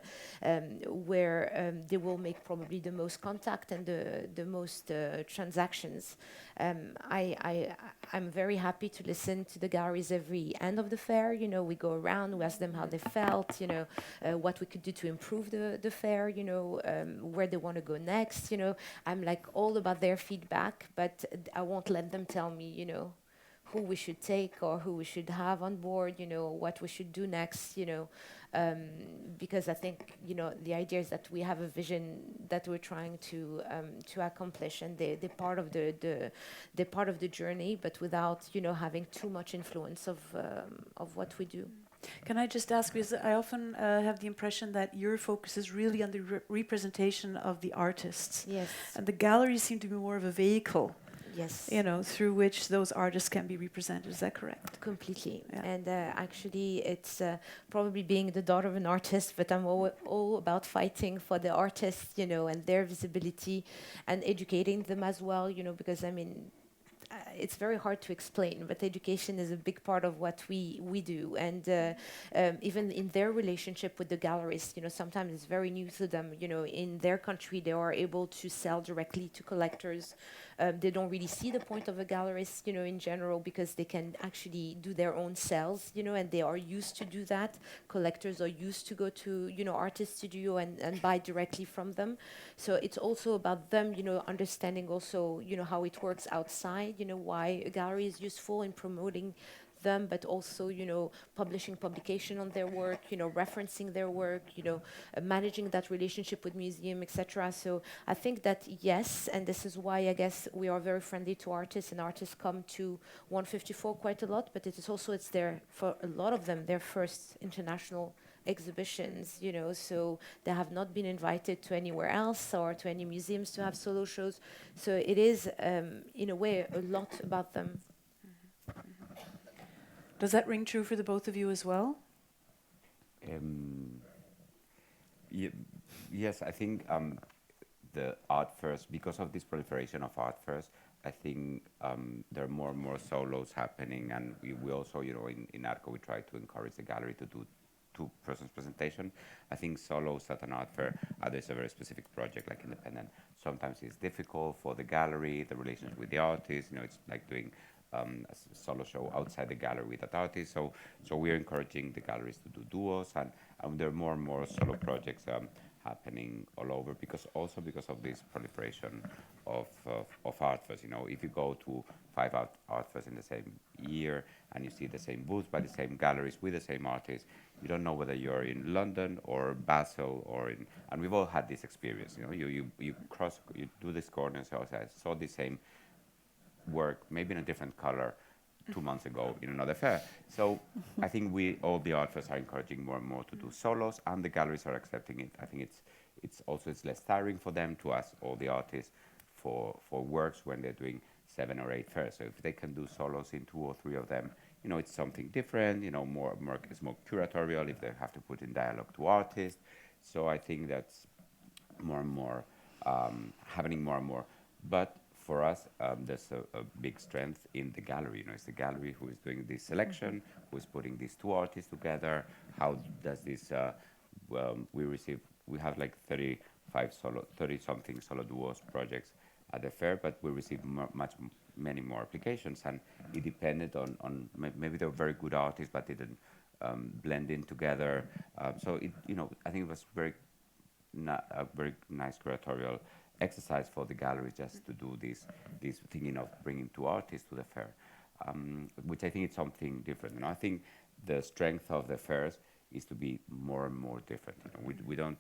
where they will make probably the most contact and the most transactions. I'm very happy to listen to the galleries every end of the fair. We go around, we ask them how they felt, what we could do to improve the fair, where they want to go next. I'm like all about their feedback, but I won't let them tell me, who we should take or who we should have on board, what we should do next, because I think, the idea is that we have a vision that we're trying to accomplish, and they're part of they're part of the journey, but without, having too much influence of what we do. Can I just ask, because I often have the impression that your focus is really on the representation of the artists. Yes. And the galleries seem to be more of a vehicle. Yes. Through which those artists can be represented. Is that correct? Completely. Yeah. And actually, it's probably being the daughter of an artist, but I'm all about fighting for the artists, and their visibility and educating them as well, because I mean, it's very hard to explain, but education is a big part of what we do. And even in their relationship with the galleries, sometimes it's very new to them. In their country, they are able to sell directly to collectors. They don't really see the point of a gallerist, in general, because they can actually do their own sales, and they are used to do that. Collectors are used to go to, artist studio and buy directly from them. So it's also about them, understanding also, how it works outside, why a gallery is useful in promoting them, but also, publishing publication on their work, referencing their work, managing that relationship with museum, etc. So I think that yes, and this is why I guess we are very friendly to artists, and artists come to 154 quite a lot, but it's their, for a lot of them, their first international exhibitions, so they have not been invited to anywhere else or to any museums to have solo shows. So it is, in a way, a lot about them. Does that ring true for the both of you as well? Yes, I think the art fairs, because of this proliferation of art fairs, I think there are more and more solos happening, and we also, in Arco, we try to encourage the gallery to do two-person presentation. I think solos at an art fair, there's a very specific project like independent. Sometimes it's difficult for the gallery, the relationship with the artist, it's like doing a solo show outside the gallery with that artist. So we're encouraging the galleries to do duos, and there are more and more solo projects happening all over, because of this proliferation of art fairs. If you go to 5 art fairs in the same year and you see the same booths by the same galleries with the same artists, you don't know whether you're in London or Basel or in, and we've all had this experience. You do this corner, so I saw the same work, maybe in a different color 2 months ago in another fair. So I think all the art fairs are encouraging more and more to do solos, and the galleries are accepting it. I think it's less tiring for them to ask all the artists for works when they're doing 7 or 8 fairs. So if they can do solos in 2 or 3 of them, it's something different. It's more curatorial if they have to put in dialogue to artists. So I think that's more and more happening more and more. But for us, there's a big strength in the gallery. It's the gallery who is doing this selection, who is putting these 2 artists together. How does this? We have like 30-something solo duos projects at the fair, but we receive many more applications, and it depended on maybe they were very good artists, but they didn't blend in together. So I think it was a very nice curatorial exercise for the gallery just to do this thinking of bringing 2 artists to the fair, which I think is something different. I think the strength of the fairs is to be more and more different. We don't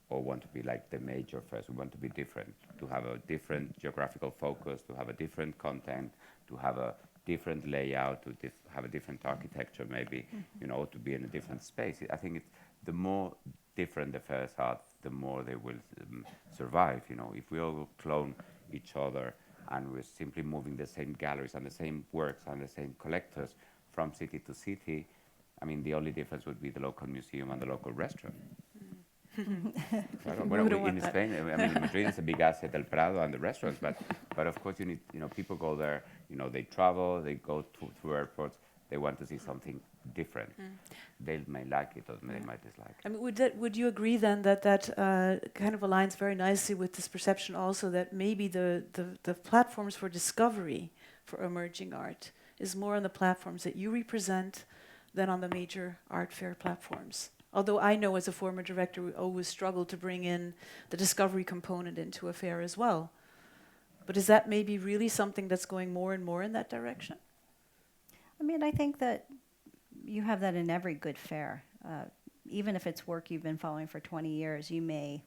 all want to be like the major fairs. We want to be different, to have a different geographical focus, to have a different content, to have a different layout, to have a different architecture, maybe, to be in a different space. I think the more different the fairs are, the more they will survive. If we all clone each other and we're simply moving the same galleries and the same works and the same collectors from city to city, I mean, the only difference would be the local museum and the local restaurant. In Spain, I mean, Madrid is a big asset, El Prado and the restaurants, but of course you need, people go there, they travel, they go through airports, they want to see something different. They may like it or they might dislike it. I mean, would you agree then that kind of aligns very nicely with this perception also that maybe the platforms for discovery for emerging art is more on the platforms that you represent than on the major art fair platforms? Although I know as a former director, we always struggle to bring in the discovery component into a fair as well. But is that maybe really something that's going more and more in that direction? I mean, I think that you have that in every good fair. Even if it's work you've been following for 20 years, you may,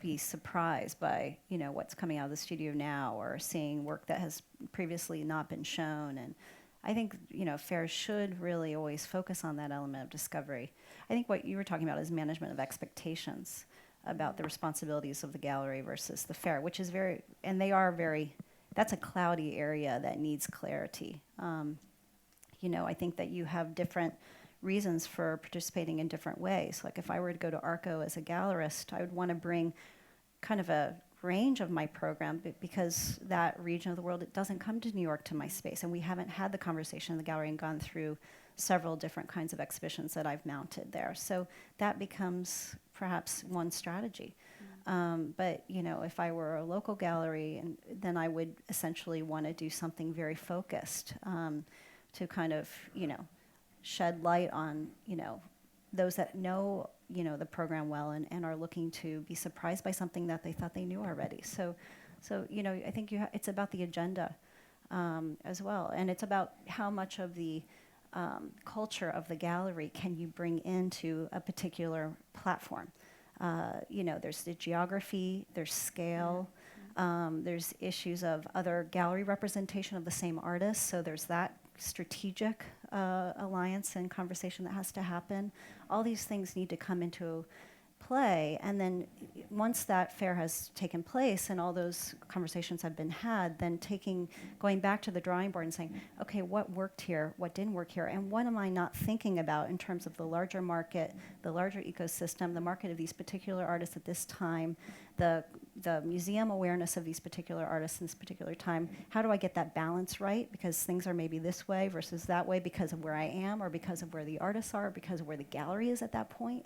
be surprised by, what's coming out of the studio now, or seeing work that has previously not been shown. And I think, fairs should really always focus on that element of discovery. I think what you were talking about is management of expectations about the responsibilities of the gallery versus the fair, which is that's a cloudy area that needs clarity. I think that you have different reasons for participating in different ways. Like if I were to go to Arco as a gallerist, I would want to bring kind of a range of my program because that region of the world, it doesn't come to New York to my space, and we haven't had the conversation in the gallery and gone through several different kinds of exhibitions that I've mounted there. So that becomes perhaps one strategy. But you know, if I were a local gallery, and then I would essentially want to do something very focused to kind of, you know, shed light on, you know, those that know, you know, the program well and are looking to be surprised by something that they thought they knew already. So you know, I think it's about the agenda as well, and it's about how much of the culture of the gallery can you bring into a particular platform. You know, there's the geography, there's scale, there's issues of other gallery representation of the same artist, so there's that strategic alliance and conversation that has to happen. All these things need to come into play, and then once that fair has taken place and all those conversations have been had, then going back to the drawing board and saying, okay, what worked here, what didn't work here, and what am I not thinking about in terms of the larger market, the larger ecosystem, the market of these particular artists at this time, the museum awareness of these particular artists in this particular time. How do I get that balance right? Because things are maybe this way versus that way because of where I am, or because of where the artists are, or because of where the gallery is at that point.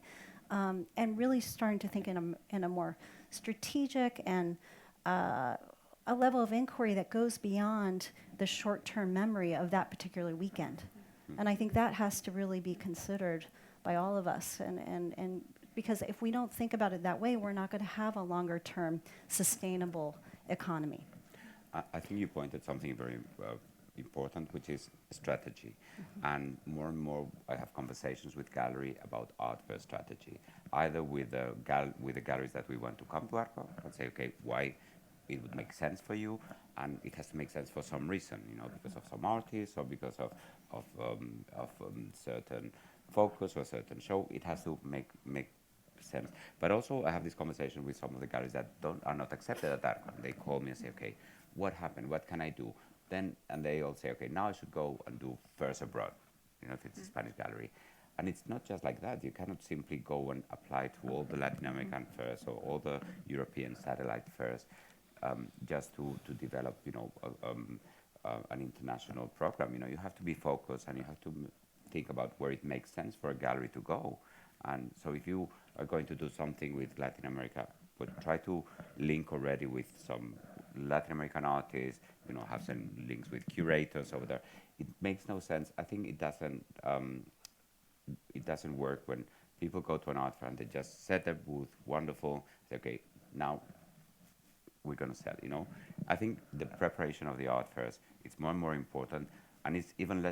And really starting to think in a more strategic and a level of inquiry that goes beyond the short-term memory of that particular weekend. And I think that has to really be considered by all of us. And because if we don't think about it that way, we're not going to have a longer-term sustainable economy. I think you pointed something very important, which is strategy. And more I have conversations with gallery about art fair strategy, either with the galleries that we want to come to Arco and say, okay, why it would make sense for you, and it has to make sense for some reason, you know, because of some artists or because of certain focus or certain show. It has to make sense. But also I have this conversation with some of the galleries that are not accepted at Arco. They call me and say, okay, what happened? What can I do? Then, and they all say, okay, now I should go and do fairs abroad, you know, if it's a Spanish gallery. And it's not just like that. You cannot simply go and apply to all the Latin American fairs or all the European satellite fairs just to develop, you know, an international program. You know, you have to be focused and you have to think about where it makes sense for a gallery to go. And so if you are going to do something with Latin America, but try to link already with some Latin American artists, you know, have some links with curators over there. It makes no sense. I think it doesn't work when people go to an art fair and they just set a booth, wonderful, say, okay, now we're going to sell, you know. I think the preparation of the art fairs, it's more and more important, and it's even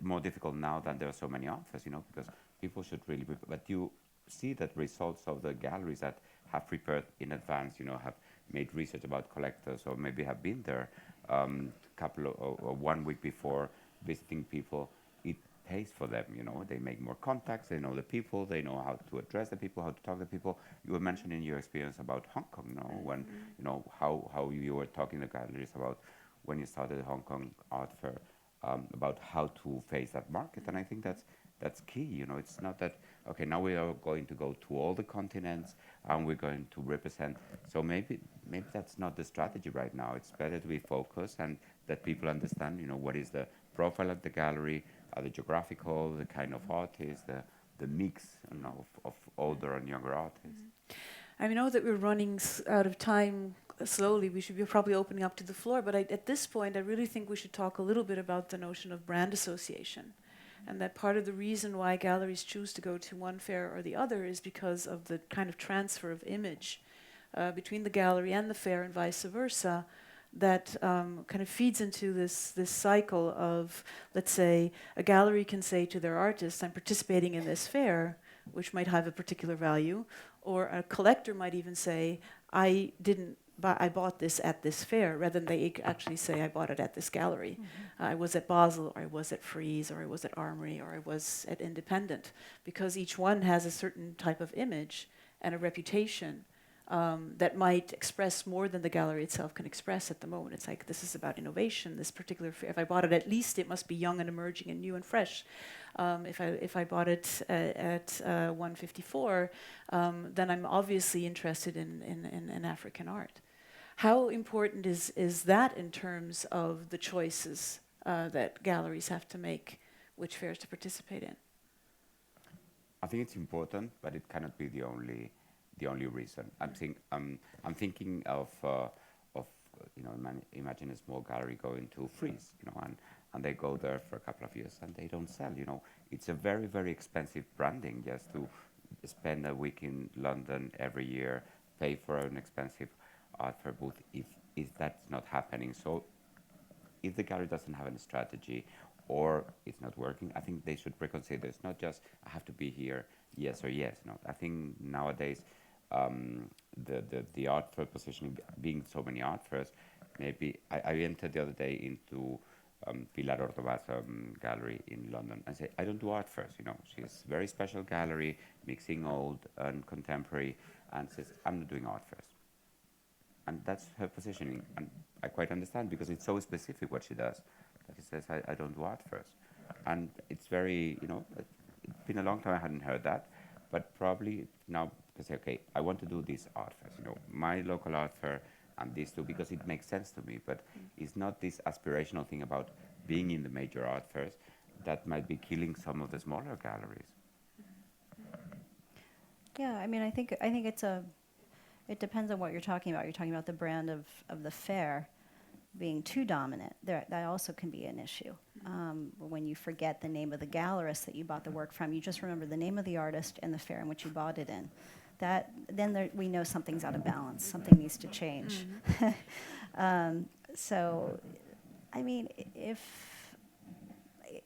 more difficult now that there are so many art fairs, you know, because people should really prepare. But you see that results of the galleries that have prepared in advance, you know, have made research about collectors, or maybe have been there or 1 week before visiting people. It pays for them, you know. They make more contacts, they know the people, they know how to address the people, how to talk to people. You were mentioning your experience about Hong Kong, you know, when, you know, how you were talking to galleries about when you started the Hong Kong Art Fair, about how to face that market. And I think that's key, you know. It's not that, okay, now we are going to go to all the continents and we're going to represent. So maybe that's not the strategy right now. It's better to be focused and that people understand, you know, what is the profile of the gallery, the geographical, the kind of artists, the mix, you know, of older and younger artists. I know that we're running out of time slowly. We should be probably opening up to the floor, but at this point, I really think we should talk a little bit about the notion of brand association. And that part of the reason why galleries choose to go to one fair or the other is because of the kind of transfer of image between the gallery and the fair and vice versa, that kind of feeds into this cycle of, let's say, a gallery can say to their artist, I'm participating in this fair, which might have a particular value, or a collector might even say, I bought this at this fair, rather than they actually say, I bought it at this gallery. I was at Basel, or I was at Frieze, or I was at Armory, or I was at Independent, because each one has a certain type of image and a reputation that might express more than the gallery itself can express at the moment. It's like, this is about innovation. This particular, if I bought it, at least it must be young and emerging and new and fresh. If I bought it at 154, then I'm obviously interested in African art. How important is that in terms of the choices that galleries have to make, which fairs to participate in? I think it's important, but it cannot be the only reason. I'm thinking of imagine a small gallery going to Freeze, and they go there for a couple of years and they don't sell. It's a very, very expensive branding just to spend a week in London every year, pay for an expensive art fair booth. If that's not happening, so if the gallery doesn't have any strategy or it's not working, I think they should reconsider. It's not just I have to be here, yes or yes. No, I think nowadays the art fair positioning, being so many art fairs, maybe I entered the other day into Pilar Ordova's gallery in London and say I don't do art fairs. She's a very special gallery, mixing old and contemporary, and says I'm not doing art fairs. And that's her positioning, and I quite understand because it's so specific what she does. That she says, I don't do art first. And it's very, it's been a long time I hadn't heard that, but probably now, because, okay, I want to do this art fairs, my local art fair and these two, because it makes sense to me, but it's not this aspirational thing about being in the major art fairs that might be killing some of the smaller galleries. Yeah, I think it depends on what you're talking about. You're talking about the brand of the fair being too dominant. That also can be an issue. When you forget the name of the gallerist that you bought the work from, you just remember the name of the artist and the fair in which you bought it in. Then we know something's out of balance. Something needs to change. If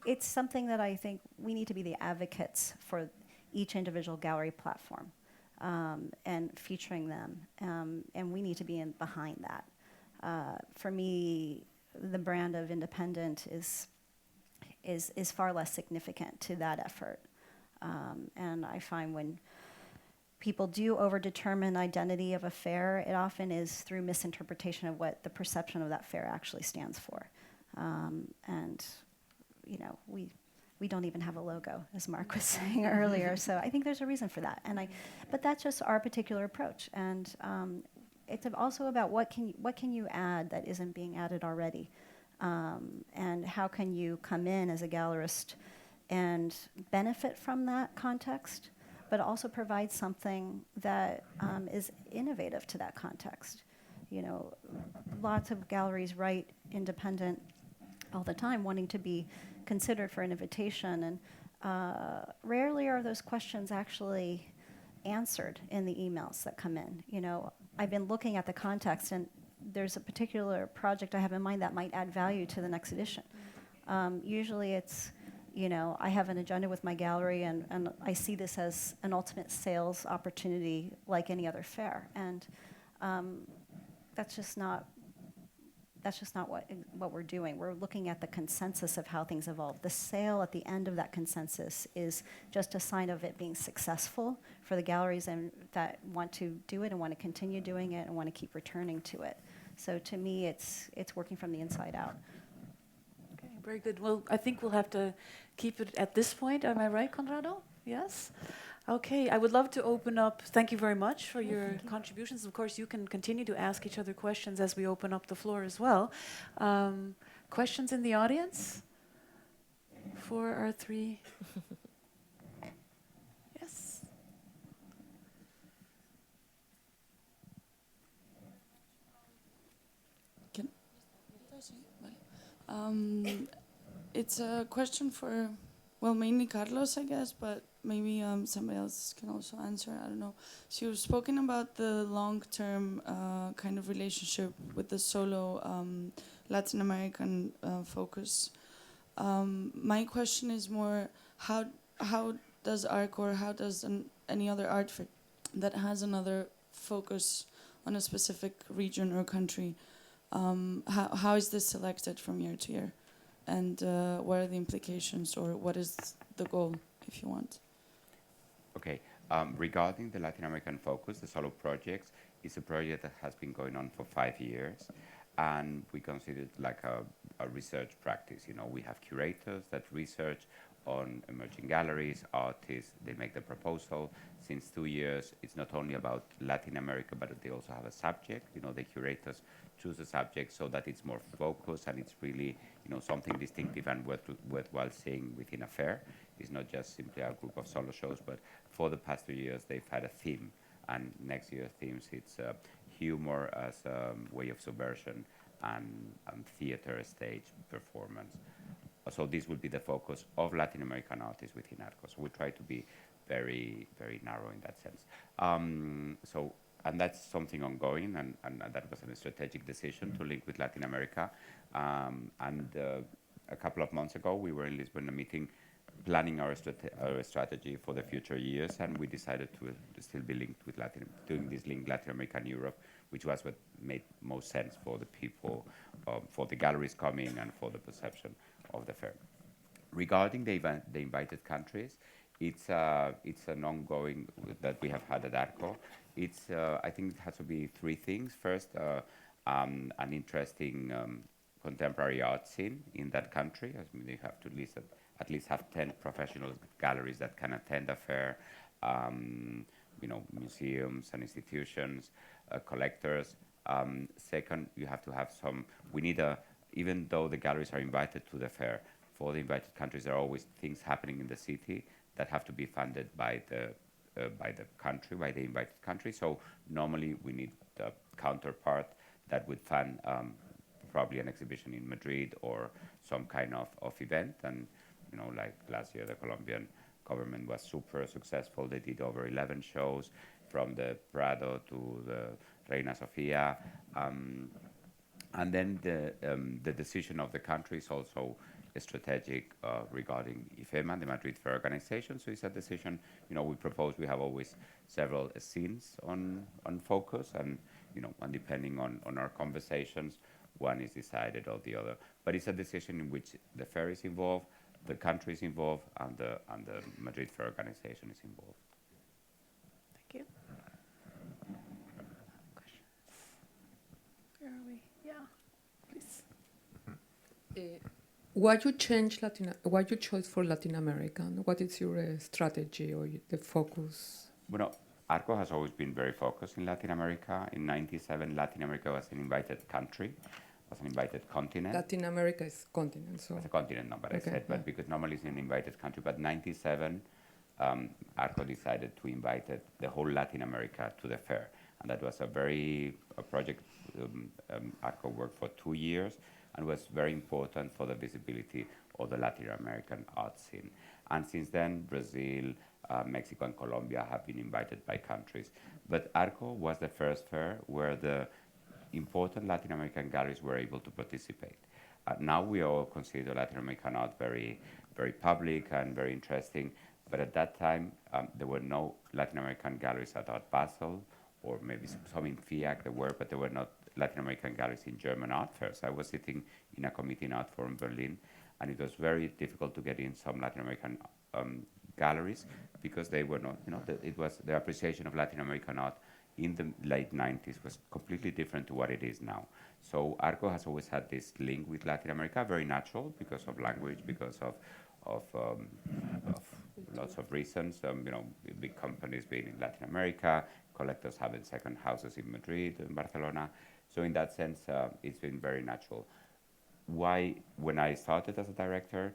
it's something that I think we need to be the advocates for each individual gallery platform. And featuring them, and we need to be behind that. For me, the brand of independent is far less significant to that effort. And I find when people do overdetermine identity of a fair, it often is through misinterpretation of what the perception of that fair actually stands for. We don't even have a logo, as Mark was saying earlier. So I think there's a reason for that. But that's just our particular approach. And it's also about what can you add that isn't being added already, and how can you come in as a gallerist and benefit from that context, but also provide something that is innovative to that context. Lots of galleries write independent all the time, wanting to be considered for an invitation, and rarely are those questions actually answered in the emails that come in. I've been looking at the context, and there's a particular project I have in mind that might add value to the next edition. Usually it's, I have an agenda with my gallery, and I see this as an ultimate sales opportunity like any other fair, and that's just not what we're doing. We're looking at the consensus of how things evolve. The sale at the end of that consensus is just a sign of it being successful for the galleries and that want to do it and want to continue doing it and want to keep returning to it. So to me, it's working from the inside out. Okay, very good. Well, I think we'll have to keep it at this point. Am I right, Conrado? Yes? Okay, I would love to open up. Thank you very much for your contributions. Of course, you can continue to ask each other questions as we open up the floor as well. Questions in the audience for our three? Yes. It's a question for, well, mainly Carlos, I guess, but maybe somebody else can also answer. I don't know. So you've spoken about the long-term kind of relationship with the solo Latin American focus. My question is more, how does Arco, or how does any other art fair that has another focus on a specific region or country, how is this selected from year to year? And what are the implications, or what is the goal, if you want? Okay, regarding the Latin American focus, the solo projects, It's a project that has been going on for 5 years, and we consider it like a research practice. You know, we have curators that research on emerging galleries, artists, they make the proposal. Since 2 years, it's not only about Latin America, but they also have a subject. You know, the curators choose a subject so that it's more focused and it's really, you know, something distinctive and worthwhile seeing within a fair. It's not just simply a group of solo shows, but for the past 2 years, they've had a theme. And next year's themes, it's humor as a way of subversion and theater stage performance. So this will be the focus of Latin American artists within Arco. So we try to be very, very narrow in that sense. And that's something ongoing, and that was a strategic decision to link with Latin America. A couple of months ago, we were in Lisbon, a meeting, planning our strategy for the future years, and we decided to still be linked with doing this link Latin America and Europe, which was what made most sense for the people, for the galleries coming, and for the perception of the fair. Regarding the invited countries, it's an ongoing that we have had at Arco. I think it has to be 3 things. First, an interesting contemporary art scene in that country. I mean, they have to at least have 10 professional galleries that can attend a fair. You know, museums and institutions, collectors. Second, you have to have even though the galleries are invited to the fair, for the invited countries, there are always things happening in the city that have to be funded by the invited country. So normally we need the counterpart that would fund probably an exhibition in Madrid or some kind of event. And you know, like last year, the Colombian government was super successful. They did over 11 shows, from the Prado to the Reina Sofia. And then the decision of the country is also strategic regarding IFEMA, the Madrid Fair Organization. So it's a decision, you know, we have always several scenes on focus, and, you know, and depending on our conversations, one is decided or the other. But it's a decision in which the fair is involved, the country is involved, and the Madrid Fair Organization is involved. Thank you. Questions? Where are we? Yeah, please. Why you chose for Latin America? What is your strategy or the focus? Well, Arco has always been very focused in Latin America. In '97, Latin America was an invited country, was an invited continent. Latin America is continent, so. It's a continent, no, but Okay, I said, but because normally it's an invited country. But '97, Arco decided to invite the whole Latin America to the fair. And that was a project Arco worked for 2 years, and was very important for the visibility of the Latin American art scene. And since then, Brazil, Mexico, and Colombia have been invited by countries. But Arco was the first fair where the important Latin American galleries were able to participate. Now we all consider Latin American art very, very public and very interesting. But at that time, there were no Latin American galleries at Art Basel, or maybe some in FIAC there were, but there were not Latin American galleries in German art fairs. I was sitting in a committee in Art Forum Berlin, and it was very difficult to get in some Latin American galleries, because they were not, you know, the appreciation of Latin American art in the late 90s was completely different to what it is now. So Arco has always had this link with Latin America, very natural, because of language, because of lots of reasons. You know, big companies being in Latin America, collectors having second houses in Madrid and Barcelona. So in that sense, it's been very natural. Why, when I started as a director,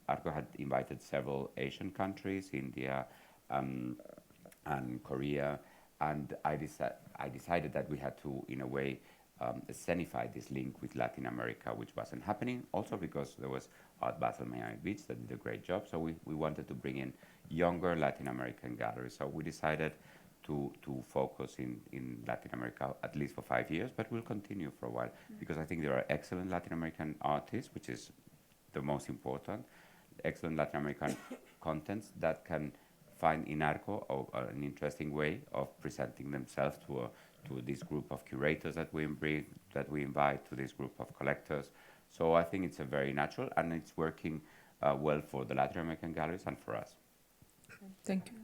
Arco had invited several Asian countries, India and Korea, and I decided that we had to, in a way, scenify this link with Latin America, which wasn't happening, also because there was Art Basel Miami Beach that did a great job, so we wanted to bring in younger Latin American galleries. So we decided to focus in Latin America, at least for 5 years, but we'll continue for a while, because I think there are excellent Latin American artists, which is the most important, excellent Latin American contents that can find in Arco an interesting way of presenting themselves to this group of curators that we invite, to this group of collectors. So I think it's a very natural, and it's working well for the Latin American galleries and for us. Thank you.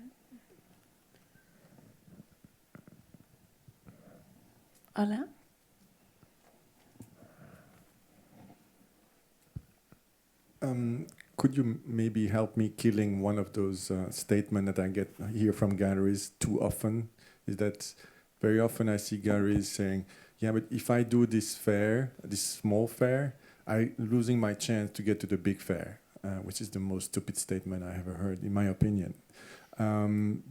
Alain? Could you maybe help me killing one of those statements that I get here from galleries too often? Is that very often I see galleries saying, yeah, but if I do this fair, this small fair, I'm losing my chance to get to the big fair, which is the most stupid statement I ever heard, in my opinion.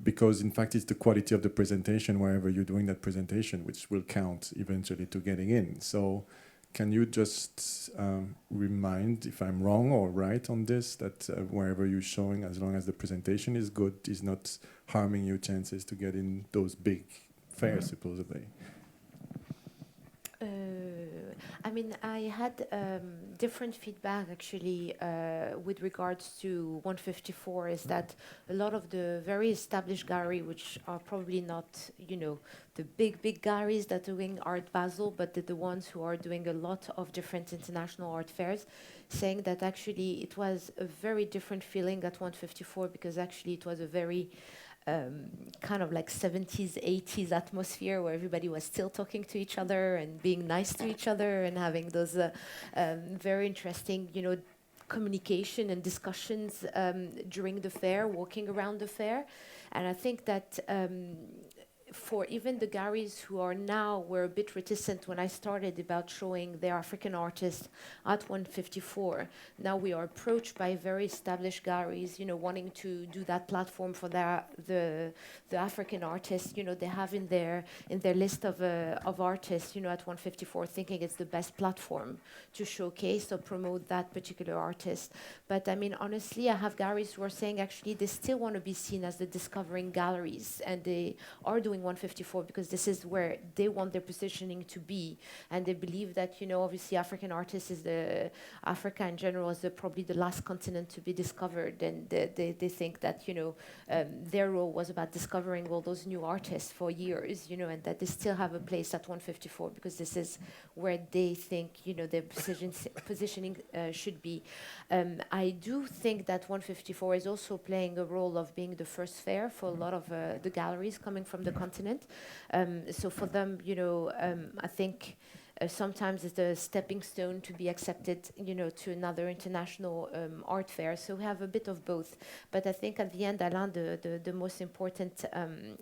Because in fact, it's the quality of the presentation wherever you're doing that presentation, which will count eventually to getting in. So can you just remind if I'm wrong or right on this, that wherever you're showing, as long as the presentation is good, is not harming your chances to get in those big fairs, supposedly? I mean, I had different feedback actually with regards to 154, is that a lot of the very established gallery, which are probably not, you know, the big galleries that are doing Art Basel, but the ones who are doing a lot of different international art fairs, saying that actually it was a very different feeling at 154, because actually it was a very kind of like 70s, 80s atmosphere where everybody was still talking to each other and being nice to each other and having those very interesting, you know, communication and discussions during the fair, walking around the fair. And I think that for even the galleries who are now, were a bit reticent when I started about showing their African artists at 154. Now we are approached by very established galleries, you know, wanting to do that platform for the African artists. You know, they have in their list of artists, you know, at 154, thinking it's the best platform to showcase or promote that particular artist. But I mean, honestly, I have galleries who are saying actually they still want to be seen as the discovering galleries, and they are doing 154 because this is where they want their positioning to be, and they believe that, you know, obviously African artists is Africa in general is probably the last continent to be discovered, and they think that, you know, their role was about discovering all those new artists for years, you know, and that they still have a place at 154 because this is where they think, you know, their positioning should be. I do think that 154 is also playing a role of being the first fair for a lot of the galleries coming from the continent. So for them, you know, I think sometimes it's a stepping stone to be accepted, you know, to another international art fair. So we have a bit of both. But I think at the end, Alain, the most important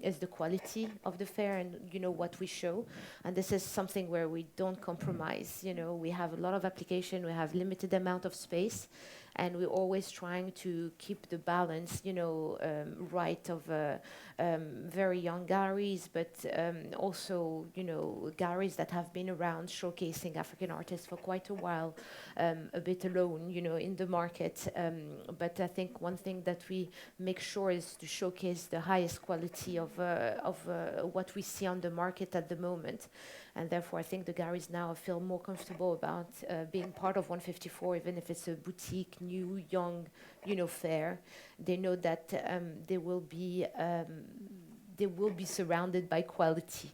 is the quality of the fair and, you know, what we show. And this is something where we don't compromise. You know, we have a lot of application, we have limited amount of space, and we're always trying to keep the balance, you know, right of very young galleries, but also, you know, galleries that have been around showcasing African artists for quite a while, a bit alone, you know, in the market. But I think one thing that we make sure is to showcase the highest quality of what we see on the market at the moment. And therefore, I think the galleries now feel more comfortable about being part of 154, even if it's a boutique, new, young, you know, fair. They know that they will be surrounded by quality.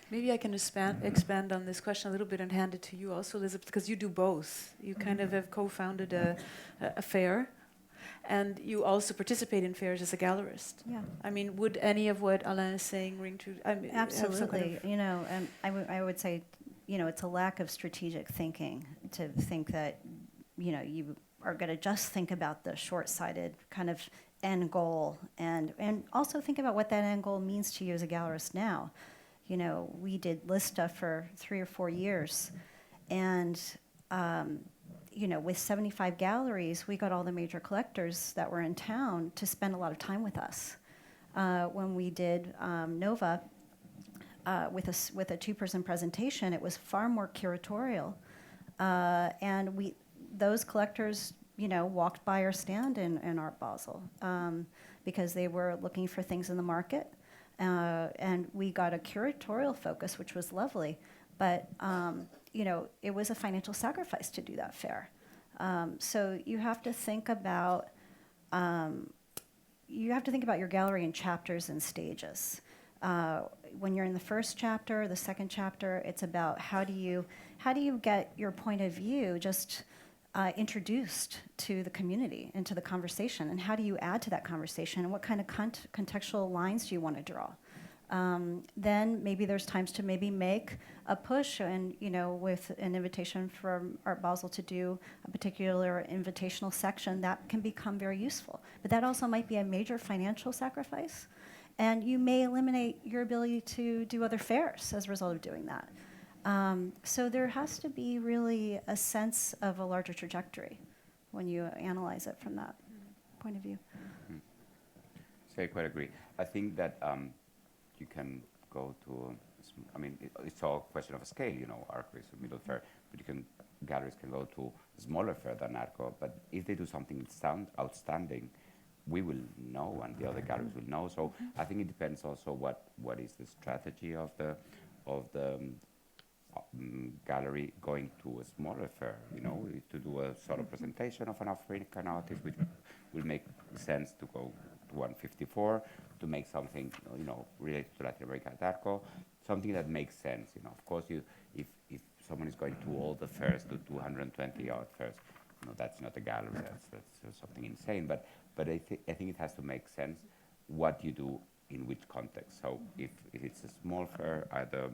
Maybe I can expand on this question a little bit and hand it to you also, Elizabeth, because you do both. You kind of have co-founded a fair, and you also participate in fairs as a gallerist. Yeah. I mean, would any of what Alain is saying ring true? I mean, Absolutely. You know, I would say, you know, it's a lack of strategic thinking to think that, you know, you are going to just think about the short-sighted kind of end goal, and also think about what that end goal means to you as a gallerist now. You know, we did list stuff for 3 or 4 years, and you know, with 75 galleries, we got all the major collectors that were in town to spend a lot of time with us. When we did Nova with a 2-person presentation, it was far more curatorial, and those collectors, you know, walked by our stand in Art Basel because they were looking for things in the market, and we got a curatorial focus, which was lovely, but you know, it was a financial sacrifice to do that fair. So you have to think about your gallery in chapters and stages. When you're in the first chapter, the second chapter, it's about how do you get your point of view just introduced to the community, into the conversation, and how do you add to that conversation, and what kind of contextual lines do you want to draw? Then maybe there's times to maybe make a push and, with an invitation from Art Basel to do a particular invitational section, that can become very useful. But that also might be a major financial sacrifice. And you may eliminate your ability to do other fairs as a result of doing that. So there has to be really a sense of a larger trajectory when you analyze it from that point of view. So I quite agree. I think that you can go to, it's all a question of a scale, Arco is a middle fair, but galleries can go to a smaller fair than Arco, but if they do something outstanding, we will know and the other galleries will know. So I think it depends also what is the strategy of the gallery going to a smaller fair, to do a sort of presentation of an African artist, which will make sense to go to 154, to make something, related to Latin America at Arco, something that makes sense. Of course, if someone is going to all the fairs, to 220 art fairs, that's not a gallery. That's something insane. But I think it has to make sense what you do in which context. So if it's a small fair, either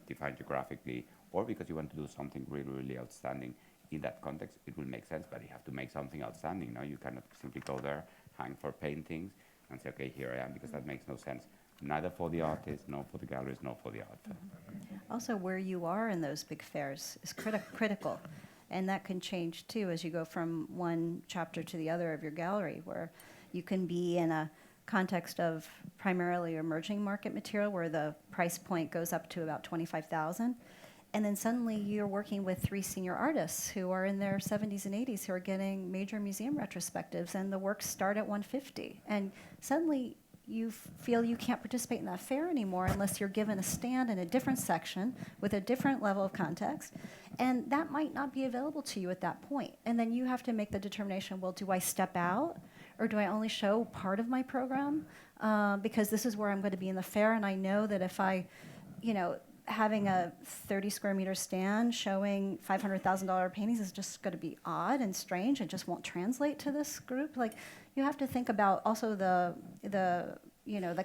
defined geographically or because you want to do something really, really outstanding in that context, it will make sense, but you have to make something outstanding. You cannot simply go there, hang for paintings, and say, okay, here I am, because that makes no sense, neither for the artist, nor for the galleries, nor for the art fair. Also, where you are in those big fairs is critical. And that can change, too, as you go from one chapter to the other of your gallery, where you can be in a context of primarily emerging market material, where the price point goes up to about $25,000. And then suddenly you're working with 3 senior artists who are in their 70s and 80s who are getting major museum retrospectives, and the works start at $150. And suddenly you feel you can't participate in that fair anymore unless you're given a stand in a different section with a different level of context. And that might not be available to you at that point. And then you have to make the determination, well, do I step out? Or do I only show part of my program? Because this is where I'm going to be in the fair, and I know that if I, having a 30 square meter stand showing $500,000 paintings is just going to be odd and strange and just won't translate to this group. Like, you have to think about also the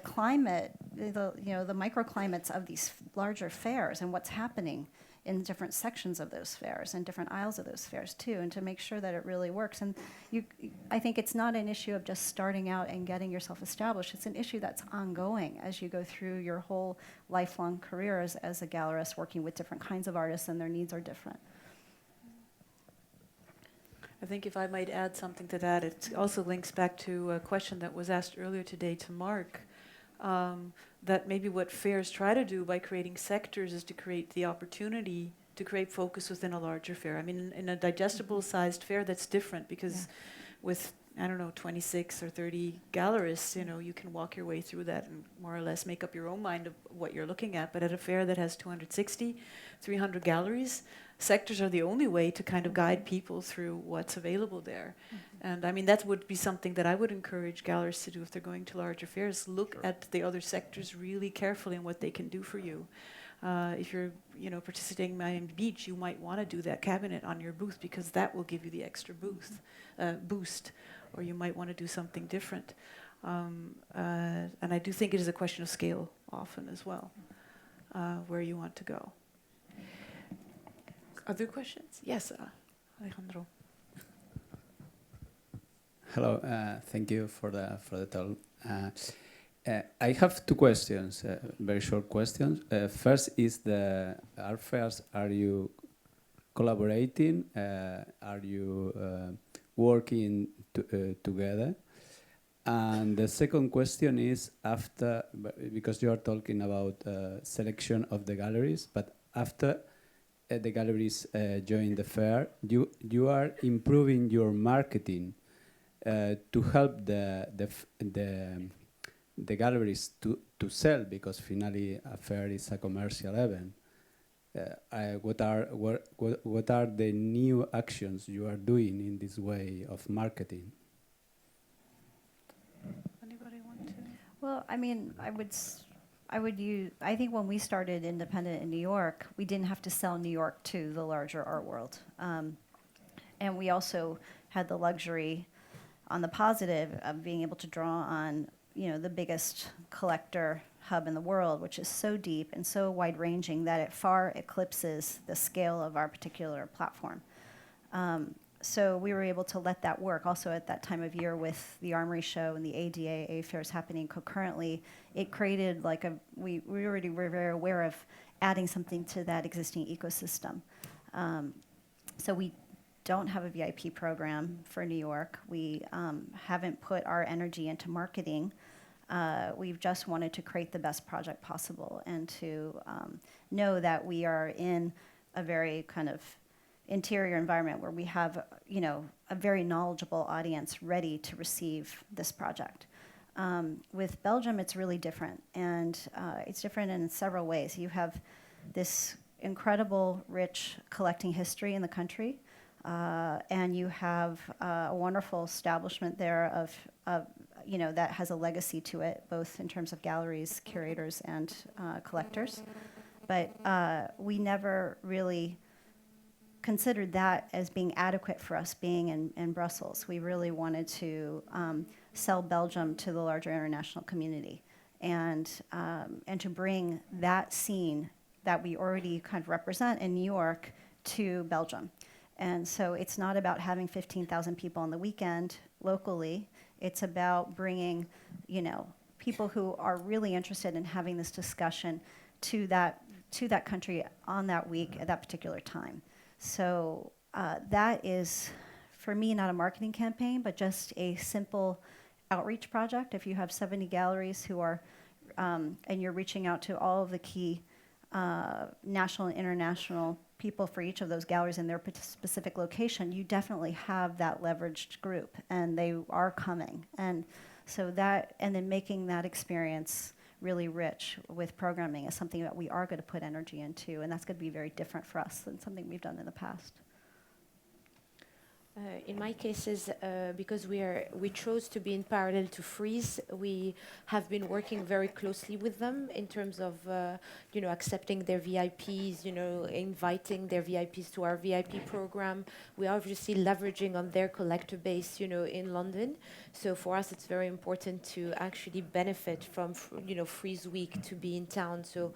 climate, the microclimates of these larger fairs and what's happening in different sections of those fairs and different aisles of those fairs too, and to make sure that it really works. And I think it's not an issue of just starting out and getting yourself established. It's an issue that's ongoing as you go through your whole lifelong career as a gallerist, working with different kinds of artists, and their needs are different. I think if I might add something to that, it also links back to a question that was asked earlier today to Mark, that maybe what fairs try to do by creating sectors is to create the opportunity to create focus within a larger fair. I mean, in a digestible-sized fair, that's different, because with, 26 or 30 gallerists, you can walk your way through that and more or less make up your own mind of what you're looking at. But at a fair that has 260, 300 galleries, sectors are the only way to kind of guide people through what's available there. And that would be something that I would encourage gallerists to do if they're going to larger fairs. Look at the other sectors really carefully and what they can do for you. If you're, participating in Miami Beach, you might want to do that cabinet on your booth, because that will give you the extra boost. Or you might want to do something different. And I do think it is a question of scale often as well, where you want to go. Other questions? Yes, Alejandro. Hello, thank you for the talk. I have 2 questions, very short questions. First is the art fairs. Are you collaborating? Are you working together? And the second question is, after, because you are talking about selection of the galleries, but after the galleries join the fair, you are improving your marketing to help the galleries to sell, because finally a fair is a commercial event. What are the new actions you are doing in this way of marketing? Anybody want to? Well, I think when we started independent in New York, we didn't have to sell New York to the larger art world. And we also had the luxury, on the positive, of being able to draw on the biggest collector hub in the world, which is so deep and so wide-ranging that it far eclipses the scale of our particular platform. So we were able to let that work. Also at that time of year with the Armory Show and the ADA fairs happening concurrently, it created like we already were very aware of adding something to that existing ecosystem. So we don't have a VIP program for New York. We haven't put our energy into marketing. We've just wanted to create the best project possible and to know that we are in a very kind of interior environment where we have, a very knowledgeable audience ready to receive this project. With Belgium, it's really different, and it's different in several ways. You have this incredible, rich collecting history in the country, and you have a wonderful establishment there of that has a legacy to it, both in terms of galleries, curators, and collectors. But we never really considered that as being adequate for us being in Brussels. We really wanted to sell Belgium to the larger international community and to bring that scene that we already kind of represent in New York to Belgium. And so it's not about having 15,000 people on the weekend locally. It's about bringing, people who are really interested in having this discussion to that country on that week at that particular time. So that is, for me, not a marketing campaign, but just a simple outreach project. If you have 70 galleries who are, and you're reaching out to all of the key national and international people for each of those galleries in their specific location, you definitely have that leveraged group, and they are coming. And so that, and then making that experience really rich with programming is something that we are going to put energy into, and that's going to be very different for us than something we've done in the past. In my cases, because we chose to be in parallel to Frieze, we have been working very closely with them in terms of accepting their VIPs, inviting their VIPs to our VIP program. We are obviously leveraging on their collector base, in London. So for us, it's very important to actually benefit from Frieze Week to be in town. So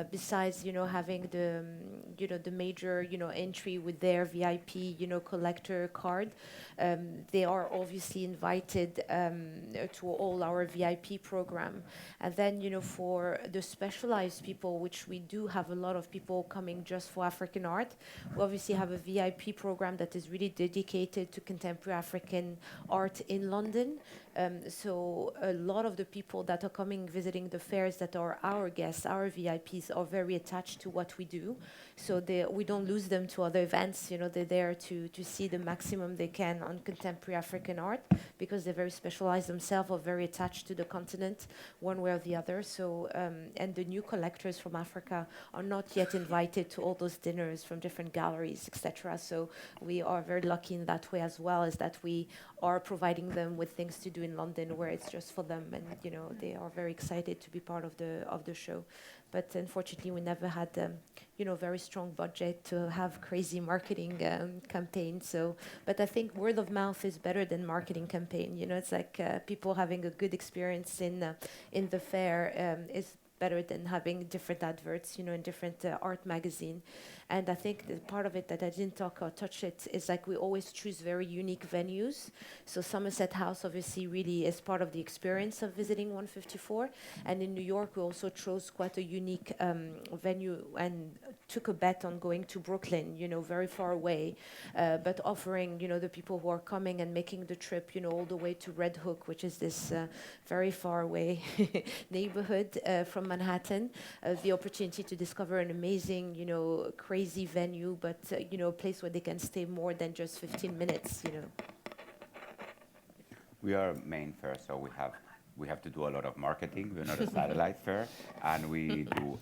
besides having the major entry with their VIP collector card, they are obviously invited to all our VIP program. And then for the specialized people, which we do have a lot of people coming just for African art, we obviously have a VIP program that is really dedicated to contemporary African art in London. So a lot of the people that are coming visiting the fairs that are our guests, our VIPs, are very attached to what we do. So we don't lose them to other events. They're there to see the maximum they can on contemporary African art because they're very specialized themselves, or very attached to the continent one way or the other. So and the new collectors from Africa are not yet invited to all those dinners from different galleries, etc. So we are very lucky in that way as well, is that we are providing them with things to do in London where it's just for them, and they are very excited to be part of the show. But unfortunately, we never had very strong budget to have crazy marketing campaigns. So, but I think word of mouth is better than marketing campaign. It's like people having a good experience in the fair is better than having different adverts, in different art magazine. And I think the part of it that I didn't touch it is like we always choose very unique venues. So Somerset House obviously really is part of the experience of visiting 154. And in New York, we also chose quite a unique venue and took a bet on going to Brooklyn, very far away, but offering, the people who are coming and making the trip, all the way to Red Hook, which is this very far away neighborhood from Manhattan, the opportunity to discover an amazing, crazy venue, but a place where they can stay more than just 15 minutes. We are a main fair, so we have to do a lot of marketing. We're not a satellite fair, and we do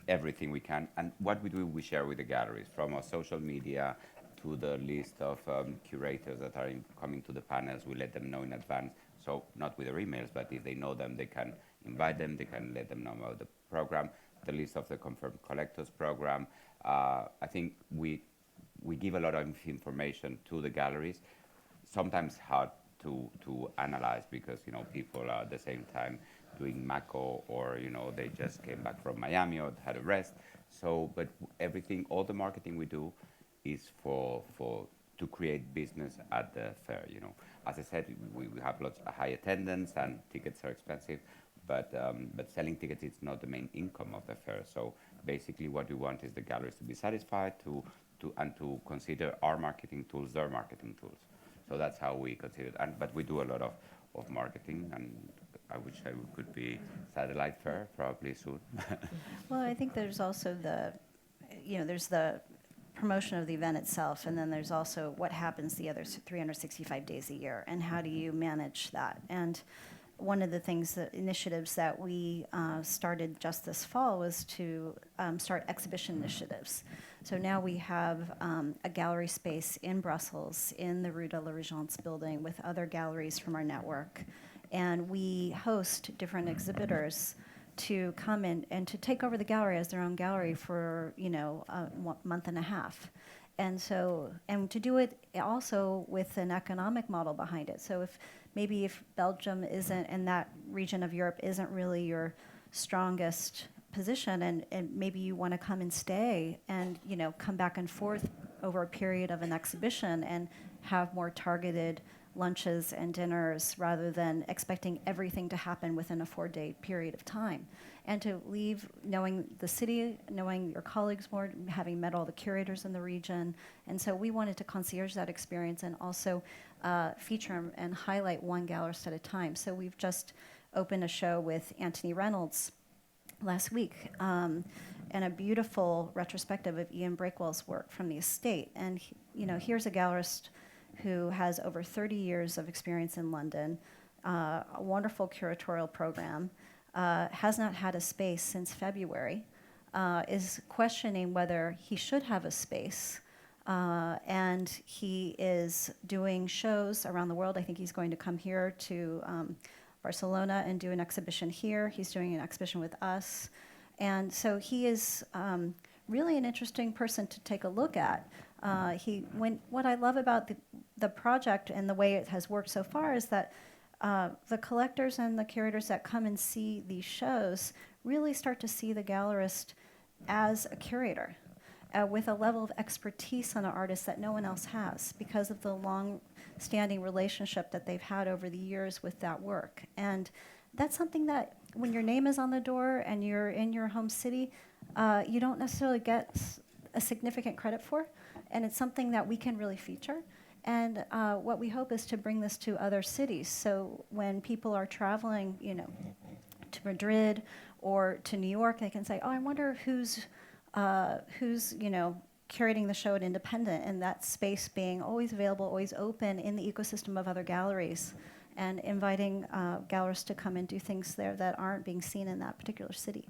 everything we can. And what we do, we share with the galleries, from our social media to the list of curators that are coming to the panels. We let them know in advance. So not with their emails, but if they know them, they can invite them. They can let them know about the program, the list of the confirmed collectors program. I think we give a lot of information to the galleries. Sometimes hard to analyze, because people are at the same time doing Mako, or they just came back from Miami or had a rest. So, but everything, all the marketing we do, is for to create business at the fair. As I said, we have lots of high attendance and tickets are expensive, but selling tickets is not the main income of the fair. So basically, what we want is the galleries to be satisfied and to consider our marketing tools their marketing tools. So that's how we consider it. But we do a lot of marketing, and I wish I could be satellite fair probably soon. Well, I think there's also there's the promotion of the event itself, and then there's also what happens the other 365 days a year, and how do you manage that? And one of the initiatives that we started just this fall was to start exhibition initiatives. So now we have a gallery space in Brussels in the Rue de la Régence building with other galleries from our network. And we host different exhibitors to come in and to take over the gallery as their own gallery for, a month and a half. And so, and to do it also with an economic model behind it. So if Belgium isn't, and that region of Europe isn't really your strongest position, and maybe you want to come and stay and, come back and forth over a period of an exhibition and have more targeted lunches and dinners rather than expecting everything to happen within a 4-day period of time. And to leave knowing the city, knowing your colleagues more, having met all the curators in the region. And so we wanted to concierge that experience and also feature and highlight one gallerist at a time. So we've just opened a show with Anthony Reynolds last week, and a beautiful retrospective of Ian Breakwell's work from the estate. And here's a gallerist who has over 30 years of experience in London, a wonderful curatorial program, has not had a space since February, is questioning whether he should have a space, and he is doing shows around the world. I think he's going to come here to Barcelona and do an exhibition here. He's doing an exhibition with us. And so he is really an interesting person to take a look at. What I love about the project and the way it has worked so far is that the collectors and the curators that come and see these shows really start to see the gallerist as a curator with a level of expertise on an artist that no one else has because of the long-standing relationship that they've had over the years with that work. And that's something that when your name is on the door and you're in your home city, you don't necessarily get a significant credit for. And it's something that we can really feature. And what we hope is to bring this to other cities. So when people are traveling, to Madrid or to New York, they can say, "Oh, I wonder who's curating the show at Independent," and that space being always available, always open in the ecosystem of other galleries, and inviting gallerists to come and do things there that aren't being seen in that particular city.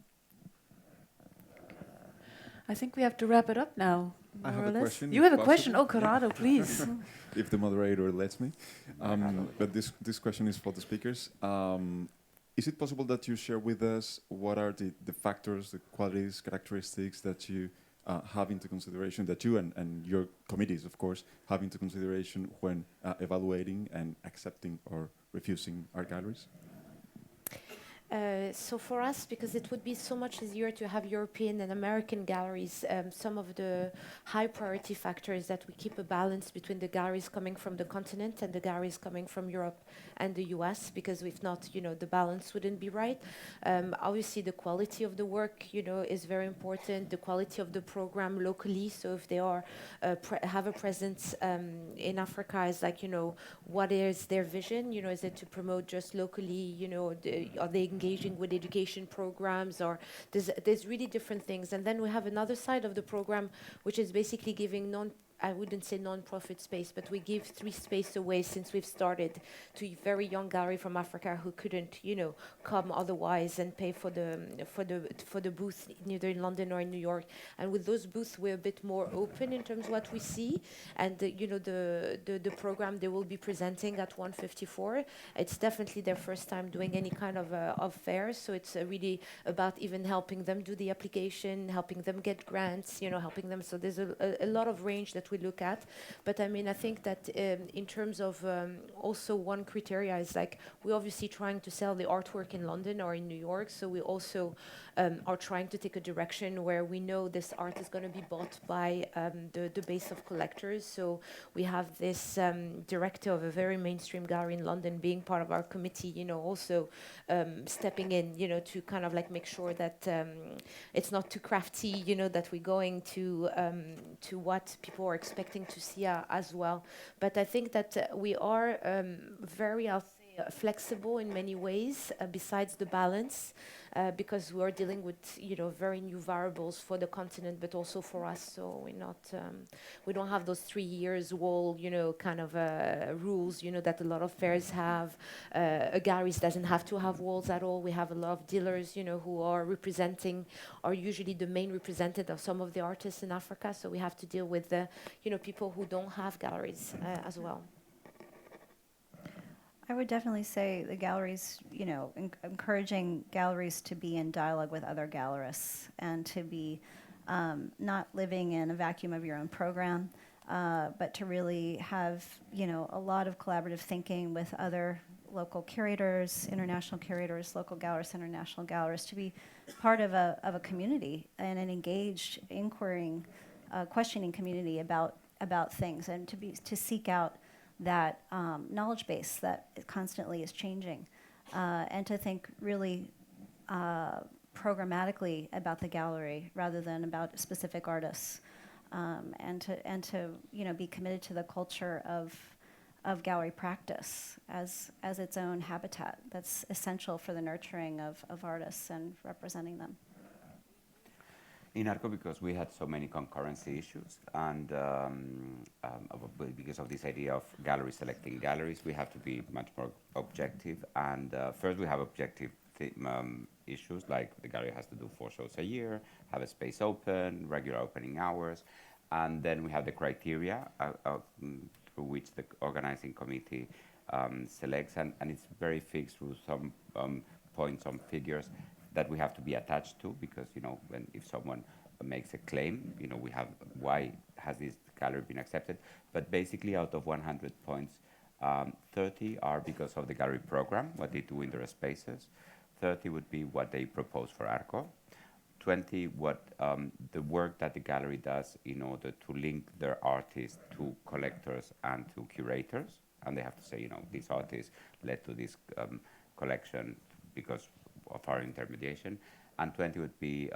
I think we have to wrap it up now. I have a question. You have a question? Oh, Corrado, please. If the moderator lets me. But this question is for the speakers. Is it possible that you share with us what are the factors, the qualities, characteristics that you have into consideration, that you and your committees, of course, have into consideration when evaluating and accepting or refusing art galleries? So for us, because it would be so much easier to have European and American galleries, some of the high priority factors that we keep a balance between the galleries coming from the continent and the galleries coming from Europe and the US, because if not, the balance wouldn't be right. Obviously, the quality of the work, is very important. The quality of the program locally. So if they are have a presence in Africa, is like, what is their vision? Is it to promote just locally? Are they engaging with education programs, or there's really different things. And then we have another side of the program, which is basically giving I wouldn't say non-profit space, but we give 3 space away since we've started to a very young gallery from Africa who couldn't, come otherwise and pay for the booth either in London or in New York. And with those booths, we're a bit more open in terms of what we see. And the program they will be presenting at 154. It's definitely their first time doing any kind of fairs, so it's really about even helping them do the application, helping them get grants, helping them. So there's a lot of range that that we look at. But I mean, I think that in terms of also one criteria is like, we're obviously trying to sell the artwork in London or in New York, so we also are trying to take a direction where we know this art is going to be bought by the base of collectors. So we have this director of a very mainstream gallery in London being part of our committee, you know, also stepping in, you know, to kind of like make sure that it's not too crafty, you know, that we're going to what people are expecting to see as well. But I think that we are very, I'll say, flexible in many ways, besides the balance, because we're dealing with, you know, very new variables for the continent, but also for us. So we're not, we don't have those 3 years wall, you know, kind of rules, you know, that a lot of fairs have. A gallery doesn't have to have walls at all. We have a lot of dealers, you know, who are usually the main representative of some of the artists in Africa. So we have to deal with the, you know, people who don't have galleries as well. I would definitely say the galleries, you know, encouraging galleries to be in dialogue with other gallerists and to be not living in a vacuum of your own program, but to really have, you know, a lot of collaborative thinking with other local curators, international curators, local gallerists, international gallerists, to be part of a community and an engaged, inquiring, questioning community about things, and to seek out that knowledge base that constantly is changing, and to think really programmatically about the gallery rather than about specific artists, and to you know, be committed to the culture of gallery practice as its own habitat that's essential for the nurturing of artists and representing them. In Arco, because we had so many concurrency issues, and because of this idea of gallery selecting galleries, we have to be much more objective. And first, we have objective issues, like the gallery has to do 4 shows a year, have a space open, regular opening hours, and then we have the criteria through which the organizing committee selects, and it's very fixed through some points, some figures that we have to be attached to, because, you know, if someone makes a claim, you know, we have, why has this gallery been accepted? But basically, out of 100 points, 30 are because of the gallery program, what they do in their spaces. 30 would be what they propose for Arco. 20, what the work that the gallery does in order to link their artists to collectors and to curators. And they have to say, you know, this artist led to this collection because of our intermediation. And 20 would be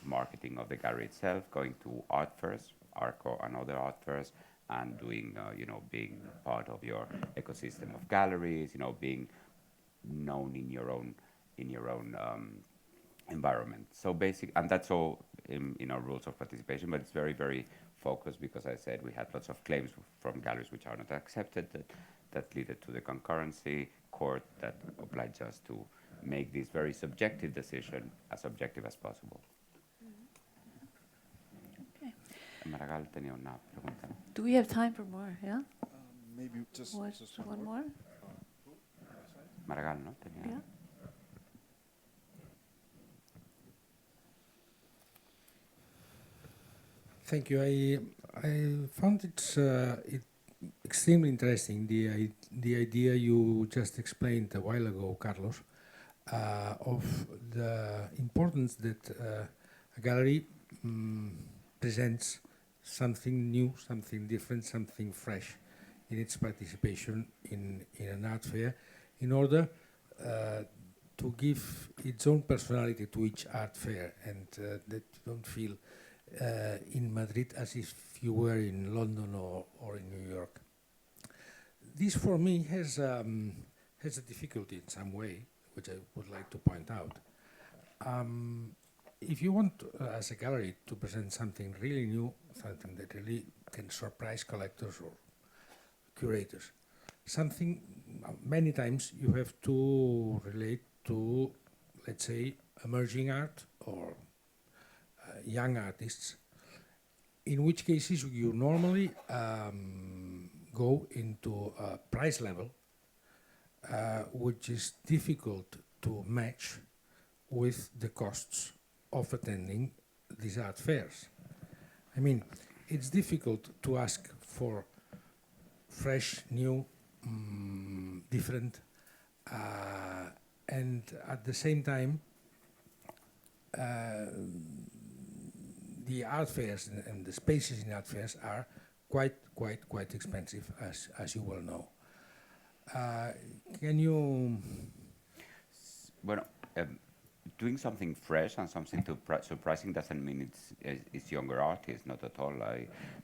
marketing of the gallery itself, going to art fairs, Arco and other art fairs, and doing, you know, being part of your ecosystem of galleries, you know, being known in your own environment. So basic, and that's all in our rules of participation, but it's very, very focused, because I said we had lots of claims from galleries which are not accepted, that led to the concurrency court that obliged us to make this very subjective decision as objective as possible. Okay. Maragall tenía una pregunta. Do we have time for more? Yeah? Maybe just One more? Maragall, ¿no? Tenía. Yeah. Thank you. I found it extremely interesting, the idea you just explained a while ago, Carlos, of the importance that a gallery presents something new, something different, something fresh in its participation in an art fair, in order to give its own personality to each art fair, and that you don't feel in Madrid as if you were in London or in New York. This for me has a difficulty in some way, which I would like to point out. If you want, as a gallery, to present something really new, something that really can surprise collectors or curators, something many times you have to relate to, let's say, emerging art or young artists, in which cases you normally go into a price level which is difficult to match with the costs of attending these art fairs. I mean, it's difficult to ask for fresh, new, different, and at the same time, the art fairs and the spaces in art fairs are quite expensive, as you well know. Can you? Well, doing something fresh and something surprising doesn't mean it's younger artists, not at all.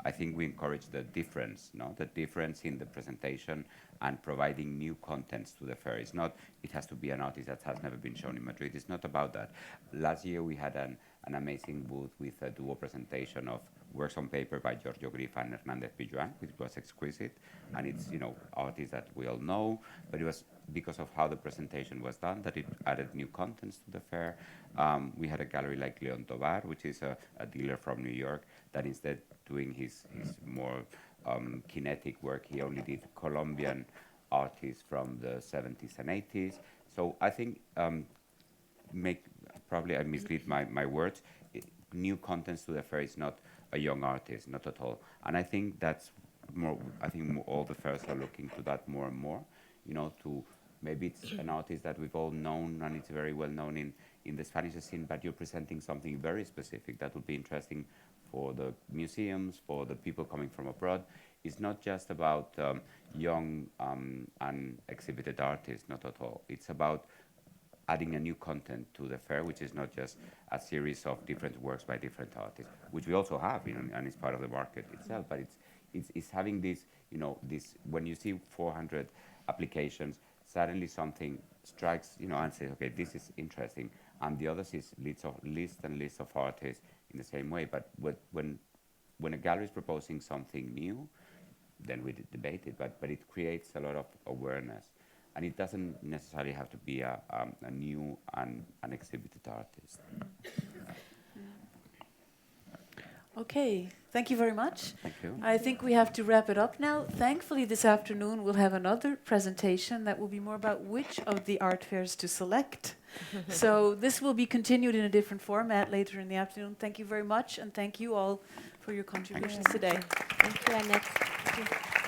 I think we encourage the difference, no? The difference in the presentation and providing new contents to the fair. It's not, it has to be an artist that has never been shown in Madrid. It's not about that. Last year we had an amazing booth with a duo presentation of works on paper by Giorgio Grif and Hernández Pijuan, which was exquisite. And it's, you know, artists that we all know, but it was because of how the presentation was done that it added new contents to the fair. We had a gallery like Leon Tovar, which is a dealer from New York, that instead doing his more kinetic work, he only did Colombian artists from the 70s and 80s. So I think, probably I mislead my words, new contents to the fair is not a young artist, not at all. And I think that's more, I think all the fairs are looking to that more and more, you know, to maybe it's an artist that we've all known and it's very well known in the Spanish scene, but you're presenting something very specific that would be interesting for the museums, for the people coming from abroad. It's not just about young and exhibited artists, not at all. It's about adding a new content to the fair, which is not just a series of different works by different artists, which we also have, you know, and it's part of the market itself. But it's having this, you know, this, when you see 400 applications, suddenly something strikes, you know, and says, okay, this is interesting. And the others is lists and lists of artists in the same way. But when a gallery is proposing something new, then we debate it, but it creates a lot of awareness. And it doesn't necessarily have to be a new and exhibited artist. Okay, thank you very much. Thank you. I think we have to wrap it up now. Thankfully, this afternoon we'll have another presentation that will be more about which of the art fairs to select. So this will be continued in a different format later in the afternoon. Thank you very much, and thank you all for your contributions today. Thank you, Annette. Thank you.